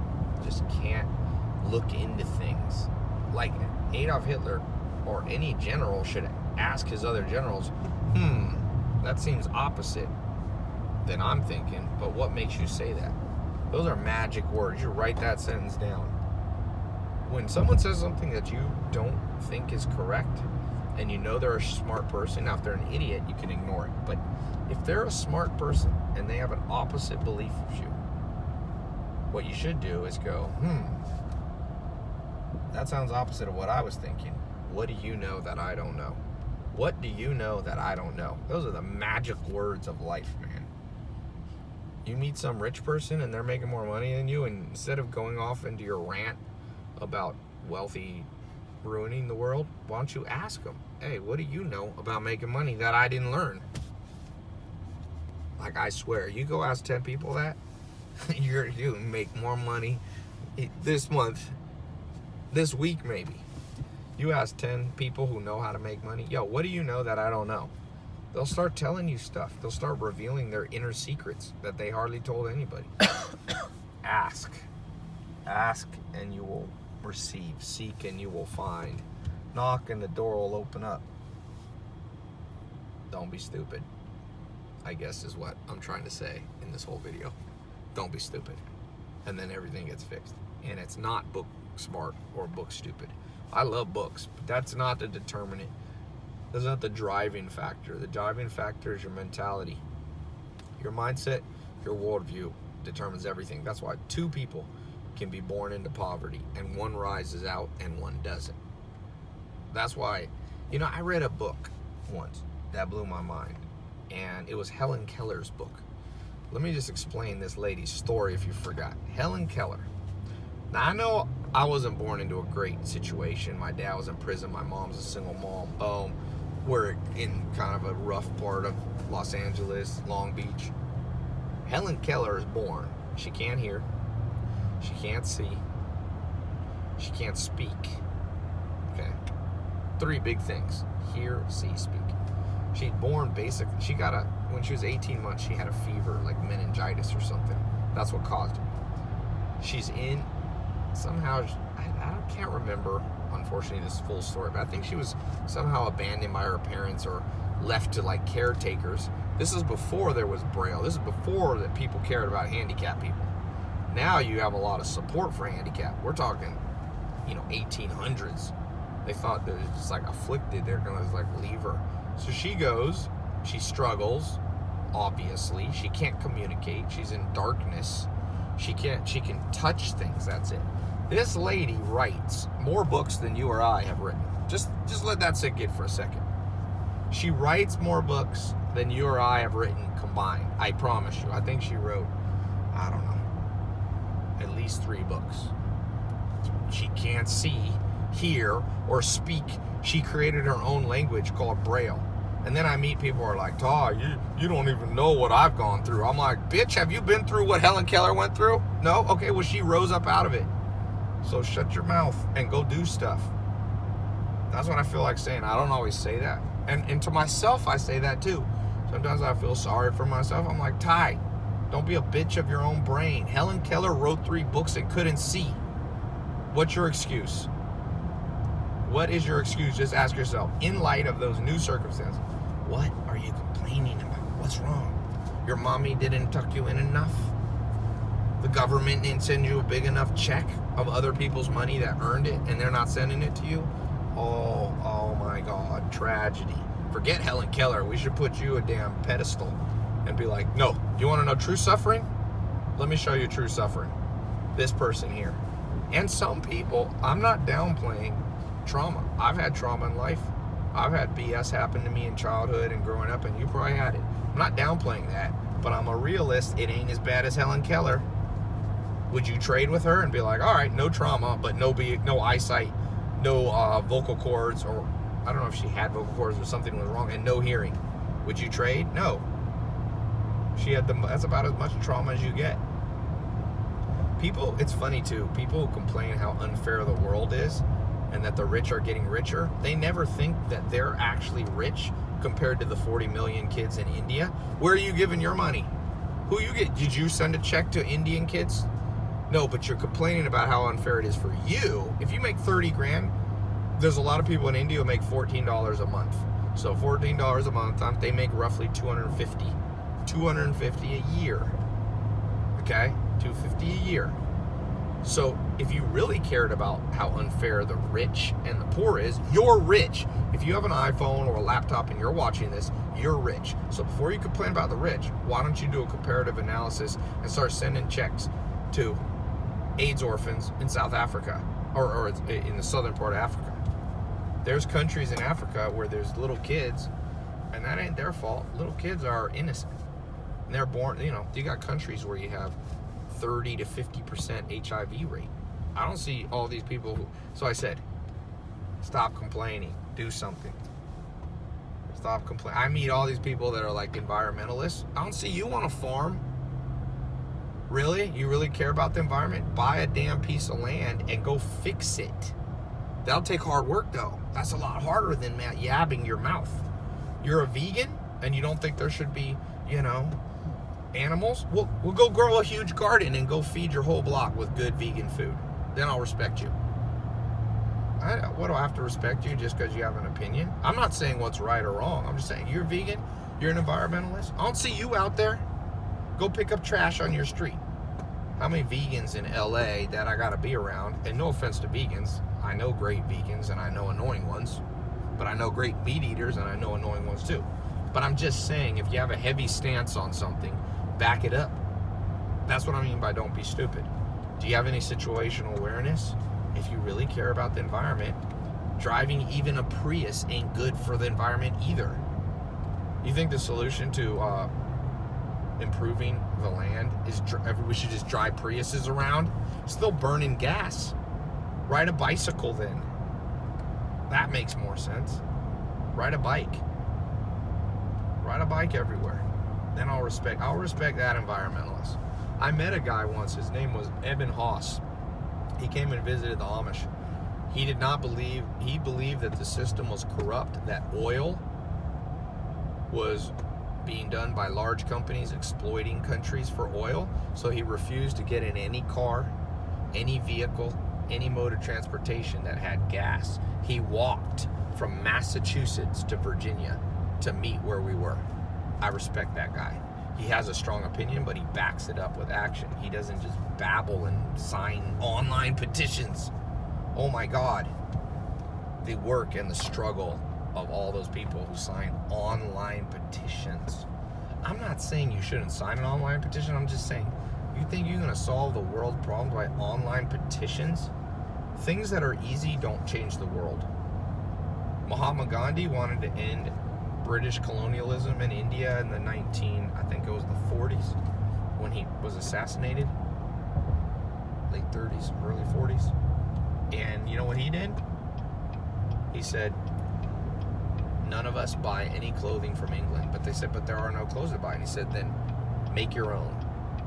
Just can't look into things. Like Adolf Hitler or any general should ask his other generals, that seems opposite than I'm thinking, but what makes you say that? Those are magic words. You write that sentence down. When someone says something that you don't think is correct, and they're a smart person, now if they're an idiot, you can ignore it. But if they're a smart person and they have an opposite belief of you, what you should do is go, that sounds opposite of what I was thinking. What do you know that I don't know? What do you know that I don't know? Those are the magic words of life, man. You meet some rich person and they're making more money than you, and instead of going off into your rant about wealthy ruining the world, why don't you ask them, hey, what do you know about making money that I didn't learn? Like, I swear, you go ask 10 people that, you make more money this month, this week maybe. You ask 10 people who know how to make money, yo, what do you know that I don't know? They'll start telling you stuff. They'll start revealing their inner secrets that they hardly told anybody. Ask and you will receive. Seek and you will find. Knock and the door will open up. Don't be stupid, I guess is what I'm trying to say in this whole video. Don't be stupid. And then everything gets fixed. And it's not book smart or book stupid. I love books, but that's not the determinant. That's not the driving factor. The driving factor is your mentality. Your mindset, your worldview determines everything. That's why 2 people can be born into poverty and one rises out and one doesn't. That's why, I read a book once that blew my mind, and it was Helen Keller's book. Let me just explain this lady's story if you forgot. Helen Keller. Now, I know I wasn't born into a great situation. My dad was in prison. My mom's a single mom. We're in kind of a rough part of Los Angeles, Long Beach. Helen Keller is born. She can't hear. She can't see. She can't speak. Okay. 3 big things. Hear, see, speak. She's born basically, when she was 18 months, she had a fever, like meningitis or something. That's what caused it. She's in, somehow, I can't remember, unfortunately, this full story, but I think she was somehow abandoned by her parents or left to like caretakers. This is before there was Braille. This is before that people cared about handicapped people. Now you have a lot of support for handicapped. We're talking, 1800s. They thought that it's just like afflicted. They're gonna like leave her. So she goes. She struggles. Obviously, she can't communicate. She's in darkness. She can touch things. That's it. This lady writes more books than you or I have written. Just let that sink in for a second. She writes more books than you or I have written combined. I promise you. I think she wrote, I don't know, at least 3 books. She can't see, hear, or speak. She created her own language called Braille. And then I meet people who are like, "Tai, you don't even know what I've gone through." I'm like, "Bitch, have you been through what Helen Keller went through?" No? Okay, well, she rose up out of it. So shut your mouth and go do stuff. That's what I feel like saying. I don't always say that. And to myself, I say that too. Sometimes I feel sorry for myself. I'm like, Tai, don't be a bitch of your own brain. Helen Keller wrote 3 books and couldn't see. What's your excuse? What is your excuse? Just ask yourself, in light of those new circumstances, what are you complaining about? What's wrong? Your mommy didn't tuck you in enough? The government didn't send you a big enough check of other people's money that earned it and they're not sending it to you? Oh my God, tragedy. Forget Helen Keller. We should put you a damn pedestal and be like, no, you want to know true suffering? Let me show you true suffering. This person here. And some people, I'm not downplaying trauma. I've had trauma in life. I've had BS happen to me in childhood and growing up, and you probably had it. I'm not downplaying that, but I'm a realist. It ain't as bad as Helen Keller. Would you trade with her and be like, all right, no trauma, but no eyesight, no vocal cords, or I don't know if she had vocal cords or something was wrong, and no hearing? Would you trade? No. She had that's about as much trauma as you get. People, it's funny too, people complain how unfair the world is and that the rich are getting richer. They never think that they're actually rich compared to the 40 million kids in India. Where are you giving your money? Who you get? Did you send a check to Indian kids? No, but you're complaining about how unfair it is for you. If you make 30 grand, there's a lot of people in India who make $14 a month. So $14 a month, they make roughly $250 a year. Okay? $250 a year. So if you really cared about how unfair the rich and the poor is, you're rich. If you have an iPhone or a laptop and you're watching this, you're rich. So before you complain about the rich, why don't you do a comparative analysis and start sending checks to AIDS orphans in South Africa or in the southern part of Africa? There's countries in Africa where there's little kids, and that ain't their fault. Little kids are innocent. And they're born, you got countries where you have 30 to 50% HIV rate. I don't see all these people so I said, stop complaining, do something. Stop complaining. I meet all these people that are like environmentalists. I don't see you on a farm. Really? You really care about the environment? Buy a damn piece of land and go fix it. That'll take hard work though. That's a lot harder than yabbing your mouth. You're a vegan and you don't think there should be, animals? We'll go grow a huge garden and go feed your whole block with good vegan food. Then I'll respect you. What do I have to respect you just because you have an opinion? I'm not saying what's right or wrong. I'm just saying you're vegan, you're an environmentalist. I don't see you out there. Go pick up trash on your street. How many vegans in LA that I gotta be around? And no offense to vegans. I know great vegans and I know annoying ones. But I know great meat eaters and I know annoying ones too. But I'm just saying, if you have a heavy stance on something, back it up. That's what I mean by don't be stupid. Do you have any situational awareness? If you really care about the environment, driving even a Prius ain't good for the environment either. You think the solution to improving the land is we should just drive Priuses around? Still burning gas. Ride a bicycle then. That makes more sense. Ride a bike. Ride a bike everywhere. Then I'll respect that environmentalist. I met a guy once, his name was Eben Haas. He came and visited the Amish. He believed that the system was corrupt, that oil was being done by large companies exploiting countries for oil. So he refused to get in any car, any vehicle, any mode of transportation that had gas. He walked from Massachusetts to Virginia to meet where we were. I respect that guy. He has a strong opinion, but he backs it up with action. He doesn't just babble and sign online petitions. Oh my God. The work and the struggle of all those people who sign online petitions. I'm not saying you shouldn't sign an online petition. I'm just saying, you think you're going to solve the world problems by online petitions? Things that are easy don't change the world. Mahatma Gandhi wanted to end British colonialism in India in the I think it was the 40s, when he was assassinated. Late 30s, early 40s. And you know what he did? He said, none of us buy any clothing from England. But they said, but there are no clothes to buy. And he said, then make your own.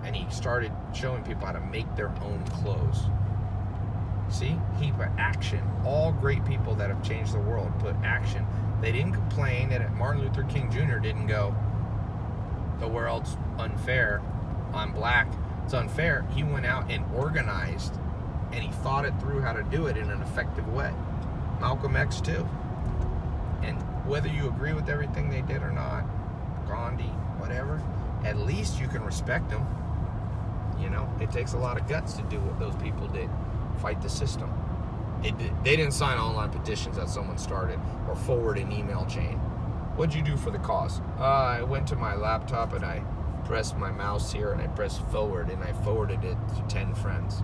And he started showing people how to make their own clothes. See? He put action. All great people that have changed the world put action. They didn't complain that Martin Luther King Jr. didn't go, the world's unfair, I'm black, it's unfair. He went out and organized, and he thought it through how to do it in an effective way. Malcolm X too. And whether you agree with everything they did or not, Gandhi, whatever, at least you can respect them. You know, it takes a lot of guts to do what those people did. Fight the system. They didn't sign online petitions that someone started or forward an email chain. What'd you do for the cause? I went to my laptop and I pressed my mouse here and I pressed forward and I forwarded it to 10 friends.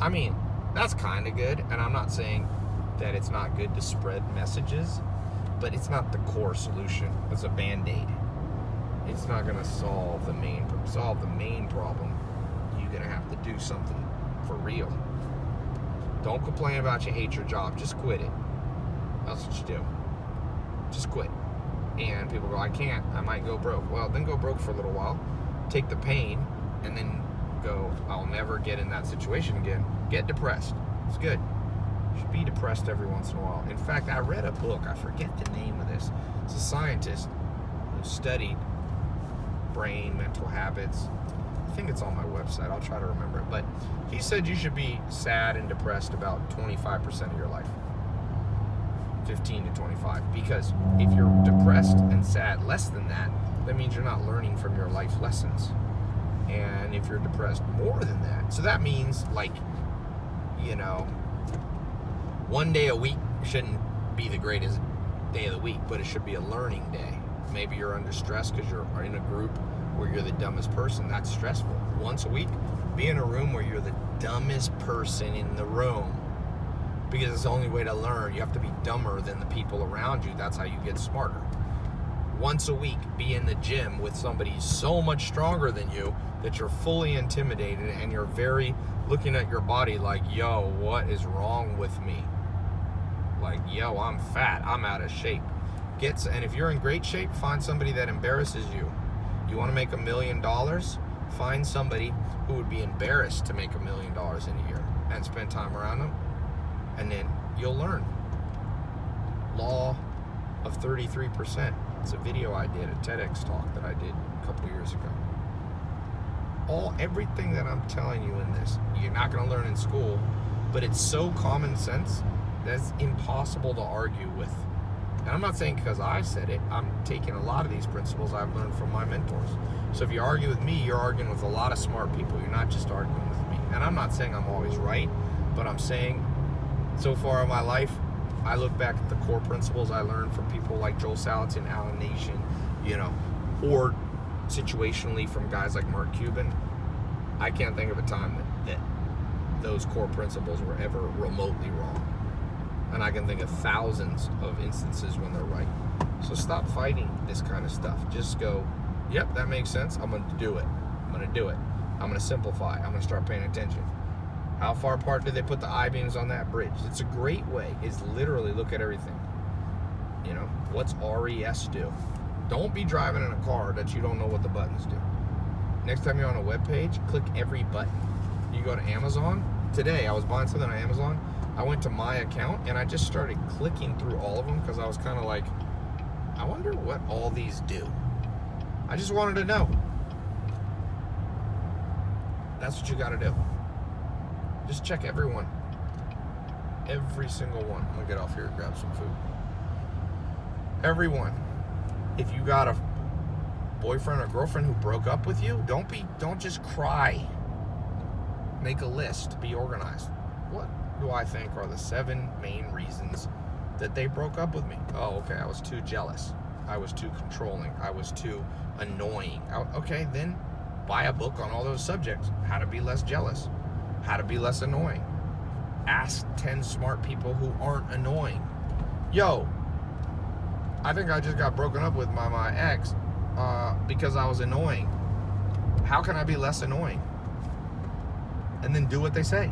I mean, that's kind of good, and I'm not saying that it's not good to spread messages, but it's not the core solution. It's a band-aid. It's not going to solve the main problem. You're going to have to do something for real. Don't complain about you hate your job. Just quit it. That's what you do. Just quit. And people go, I can't. I might go broke. Well, then go broke for a little while. Take the pain, and then go, I'll never get in that situation again. Get depressed. It's good. You should be depressed every once in a while. In fact, I read a book. I forget the name of this. It's a scientist who studied brain, mental habits. I think it's on my website. I'll try to remember it. But he said you should be sad and depressed about 25% of your life. 15 to 25. Because if you're depressed and sad less than that, that means you're not learning from your life lessons. And if you're depressed more than that, so that means, like, you know, one day a week shouldn't be the greatest day of the week, but it should be a learning day. Maybe you're under stress because you're in a group where you're the dumbest person. That's stressful. Once a week, be in a room where you're the dumbest person in the room, because it's the only way to learn. You have to be dumber than the people around you. That's how you get smarter. Once a week, be in the gym with somebody so much stronger than you that you're fully intimidated and you're very looking at your body like, yo, what is wrong with me? Like, yo, I'm fat, I'm out of shape. And if you're in great shape, find somebody that embarrasses you. You want to make $1 million? Find somebody who would be embarrassed to make $1 million in a year and spend time around them, and then you'll learn. Law of 33%. It's a video I did, a TEDx talk that I did a couple of years ago. Everything that I'm telling you in this, you're not going to learn in school, but it's so common sense that's impossible to argue with. And I'm not saying because I said it, I'm taking a lot of these principles I've learned from my mentors. So if you argue with me, you're arguing with a lot of smart people. You're not just arguing with me. And I'm not saying I'm always right, but I'm saying so far in my life, I look back at the core principles I learned from people like Joel Salatin, Alan Nation, you know, or situationally from guys like Mark Cuban. I can't think of a time that those core principles were ever remotely wrong. And I can think of thousands of instances when they're right. So stop fighting this kind of stuff. Just go, yep, that makes sense. I'm going to do it. I'm going to do it. I'm going to simplify. I'm going to start paying attention. How far apart did they put the I-beams on that bridge? It's a great way, is literally look at everything. You know, what's RES do? Don't be driving in a car that you don't know what the buttons do. Next time you're on a web page, click every button. You go to Amazon. Today, I was buying something on Amazon. I went to my account, and I just started clicking through all of them because I was kind of like, I wonder what all these do. I just wanted to know. That's what you got to do. Just check every one. Every single one. I'm going to get off here and grab some food. Every one. If you got a boyfriend or girlfriend who broke up with you, don't just cry. Make a list. Be organized. What do I think are the 7 main reasons that they broke up with me? Oh, okay, I was too jealous. I was too controlling. I was too annoying. Okay, then buy a book on all those subjects. How to be less jealous. How to be less annoying. Ask 10 smart people who aren't annoying. Yo, I think I just got broken up with my ex because I was annoying. How can I be less annoying? And then do what they say.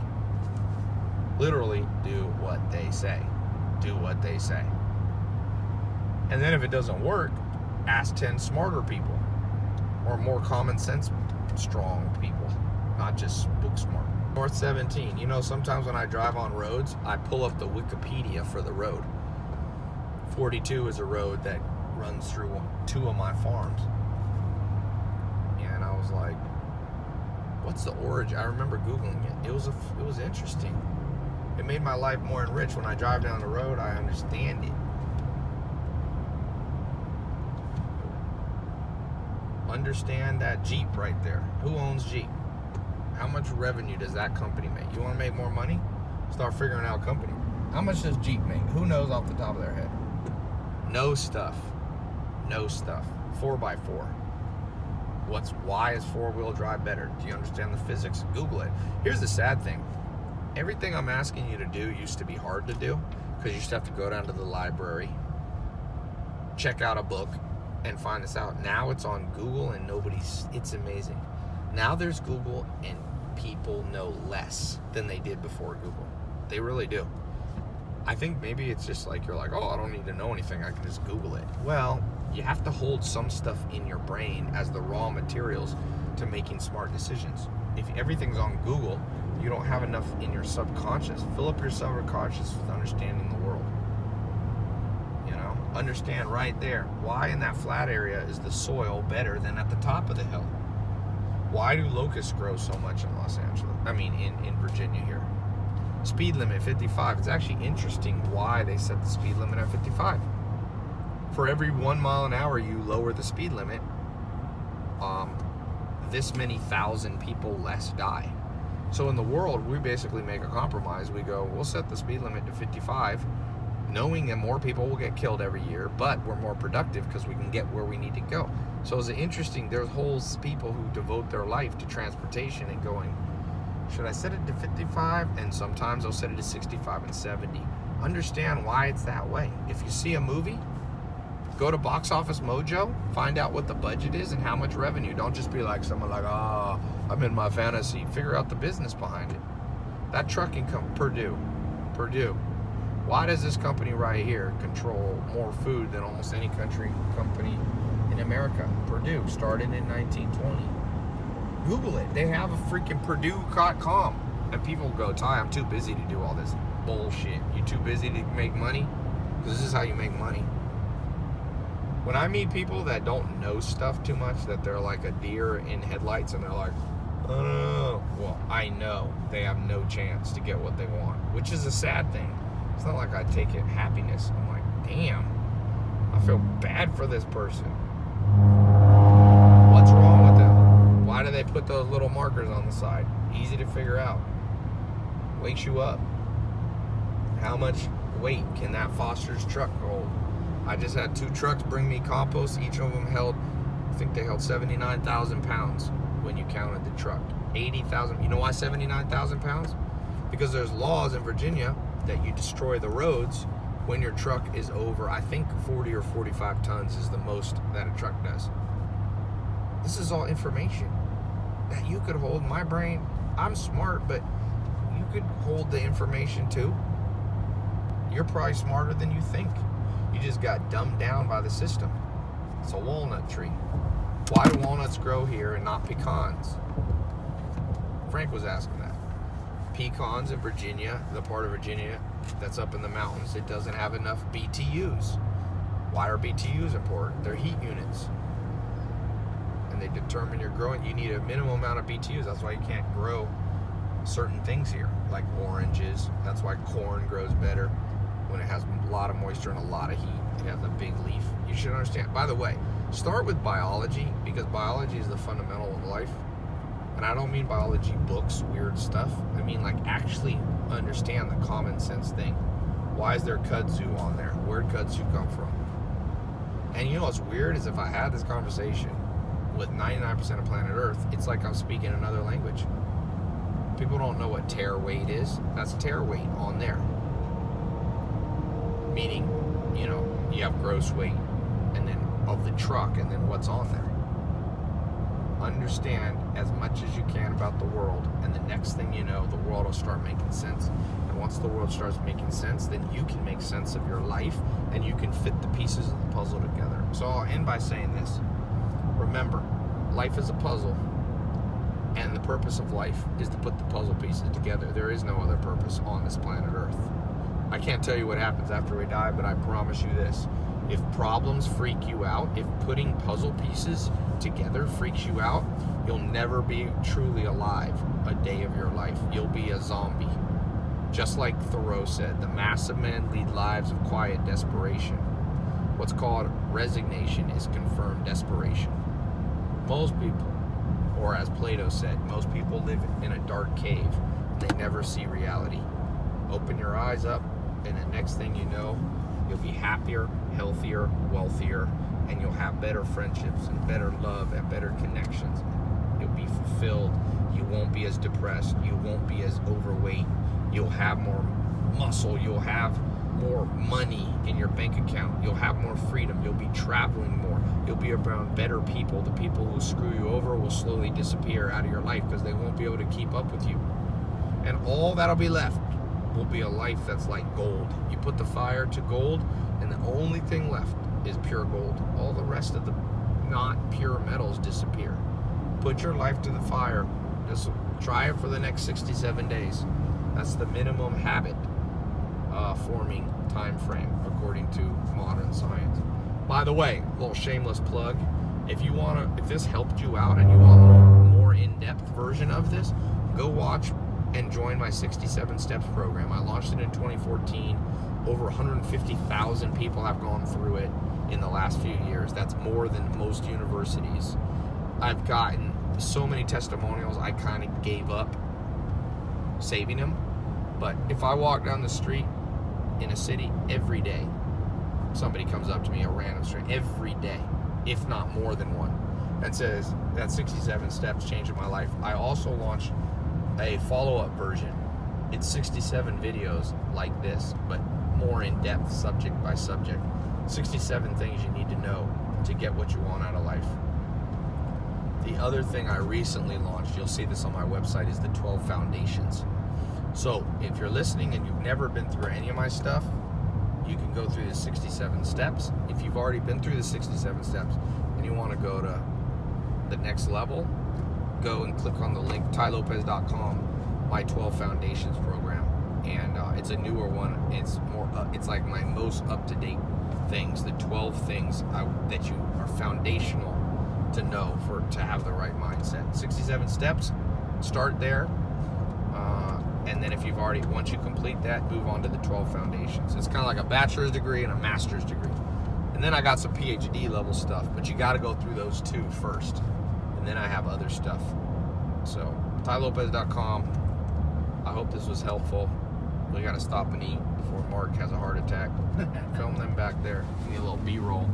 Literally, do what they say. Do what they say. And then if it doesn't work, ask 10 smarter people or more common sense strong people, not just book smart. North 17. You know, sometimes when I drive on roads, I pull up the Wikipedia for the road. 42 is a road that runs through 2 of my farms. And I was like, what's the origin? I remember Googling it. It was interesting. It made my life more enriched. When I drive down the road, I understand it. Understand that Jeep right there. Who owns Jeep? How much revenue does that company make? You want to make more money? Start figuring out company. How much does Jeep make? Who knows off the top of their head? No stuff. No stuff. 4x4. Why is 4-wheel drive better? Do you understand the physics? Google it. Here's the sad thing. Everything I'm asking you to do used to be hard to do because you used to have to go down to the library, check out a book, and find this out. Now it's on Google and it's amazing. Now there's Google and people know less than they did before Google. They really do. I think maybe it's just like, you're like, oh, I don't need to know anything. I can just Google it. Well, you have to hold some stuff in your brain as the raw materials to making smart decisions. If everything's on Google, you don't have enough in your subconscious. Fill up your subconscious with understanding the world. You know, understand right there, why in that flat area is the soil better than at the top of the hill? Why do locusts grow so much in Los Angeles? I mean, in Virginia here. Speed limit 55. It's actually interesting why they set the speed limit at 55. For every 1 mile an hour you lower the speed limit, this many thousand people less die. So in the world, we basically make a compromise. We go, we'll set the speed limit to 55, knowing that more people will get killed every year, but we're more productive because we can get where we need to go. So it's interesting, there's whole people who devote their life to transportation and going, should I set it to 55? And sometimes they'll set it to 65 and 70. Understand why it's that way. If you see a movie, go to Box Office Mojo, find out what the budget is and how much revenue. Don't just be like someone like, I'm in my fantasy. Figure out the business behind it. That trucking Purdue. Why does this company right here control more food than almost any company in America? Purdue started in 1920. Google it. They have a freaking Purdue.com. And people go, Tai, I'm too busy to do all this bullshit. You too busy to make money? Because this is how you make money. When I meet people that don't know stuff too much, that they're like a deer in headlights and they're like, oh, well, I know they have no chance to get what they want, which is a sad thing. It's not like I take it happiness. I'm like, damn, I feel bad for this person. What's wrong with them? Why do they put those little markers on the side? Easy to figure out. Wakes you up. How much weight can that Foster's truck hold? I just had 2 trucks bring me compost. Each of them held, I think they held 79,000 pounds when you counted the truck. 80,000. You know why 79,000 pounds? Because there's laws in Virginia that you destroy the roads when your truck is over, I think 40 or 45 tons is the most that a truck does. This is all information that you could hold. My brain, I'm smart, but you could hold the information too. You're probably smarter than you think. You just got dumbed down by the system. It's a walnut tree. Why do walnuts grow here and not pecans? Frank was asking that. Pecans in Virginia, the part of Virginia that's up in the mountains, it doesn't have enough BTUs. Why are BTUs important? They're heat units. And they determine you're growing. You need a minimum amount of BTUs. That's why you can't grow certain things here, like oranges. That's why corn grows better when it has a lot of moisture and a lot of heat. It has a big leaf. You should understand. By the way, start with biology, because biology is the fundamental of life. And I don't mean biology books, weird stuff. I mean like actually understand the common sense thing. Why is there kudzu on there? Where'd kudzu come from? And you know what's weird is if I had this conversation with 99% of planet Earth, it's like I'm speaking another language. People don't know what tare weight is. That's tare weight on there. Meaning, you know, you have gross weight and then of the truck and then what's on there. Understand as much as you can about the world, and the next thing you know, the world will start making sense. And once the world starts making sense, then you can make sense of your life and you can fit the pieces of the puzzle together. So I'll end by saying this. Remember, life is a puzzle, and the purpose of life is to put the puzzle pieces together. There is no other purpose on this planet Earth. I can't tell you what happens after we die, but I promise you this. If problems freak you out, if putting puzzle pieces together freaks you out, you'll never be truly alive a day of your life. You'll be a zombie. Just like Thoreau said, the mass of men lead lives of quiet desperation. What's called resignation is confirmed desperation. Most people, or as Plato said, most people live in a dark cave. They never see reality. Open your eyes up, and the next thing you know, you'll be happier, healthier, wealthier, and you'll have better friendships and better love and better connections. You'll be fulfilled. You won't be as depressed. You won't be as overweight. You'll have more muscle. You'll have more money in your bank account. You'll have more freedom. You'll be traveling more. You'll be around better people. The people who screw you over will slowly disappear out of your life because they won't be able to keep up with you. And all that'll be left will be a life that's like gold. You put the fire to gold, and the only thing left is pure gold. All the rest of the not pure metals disappear. Put your life to the fire. Just try it for the next 67 days. That's the minimum habit forming time frame according to modern science. By the way, a little shameless plug. If this helped you out and you want a more in-depth version of this, go watch and join my 67 Steps program. I launched it in 2014. Over 150,000 people have gone through it in the last few years. That's more than most universities. I've gotten so many testimonials, I kind of gave up saving them. But if I walk down the street in a city every day, somebody comes up to me, a random stranger, every day, if not more than one, and says, that 67 steps changed my life. I also launched a follow-up version. It's 67 videos like this, but more in-depth, subject by subject. 67 things you need to know to get what you want out of life. The other thing I recently launched, you'll see this on my website, is the 12 Foundations. So if you're listening and you've never been through any of my stuff, you can go through the 67 steps. If you've already been through the 67 steps and you want to go to the next level, go and click on the link, tailopez.com, my 12 Foundations program. And it's a newer one. It's more, it's like my most up-to-date things, the 12 things that you are foundational to know to have the right mindset. 67 steps, start there. And then once you complete that, move on to the 12 Foundations. It's kind of like a bachelor's degree and a master's degree. And then I got some PhD level stuff, but you got to go through those two first. And then I have other stuff. So, tailopez.com. I hope this was helpful. We got to stop and eat before Mark has a heart attack. Film them back there. Need a little B-roll.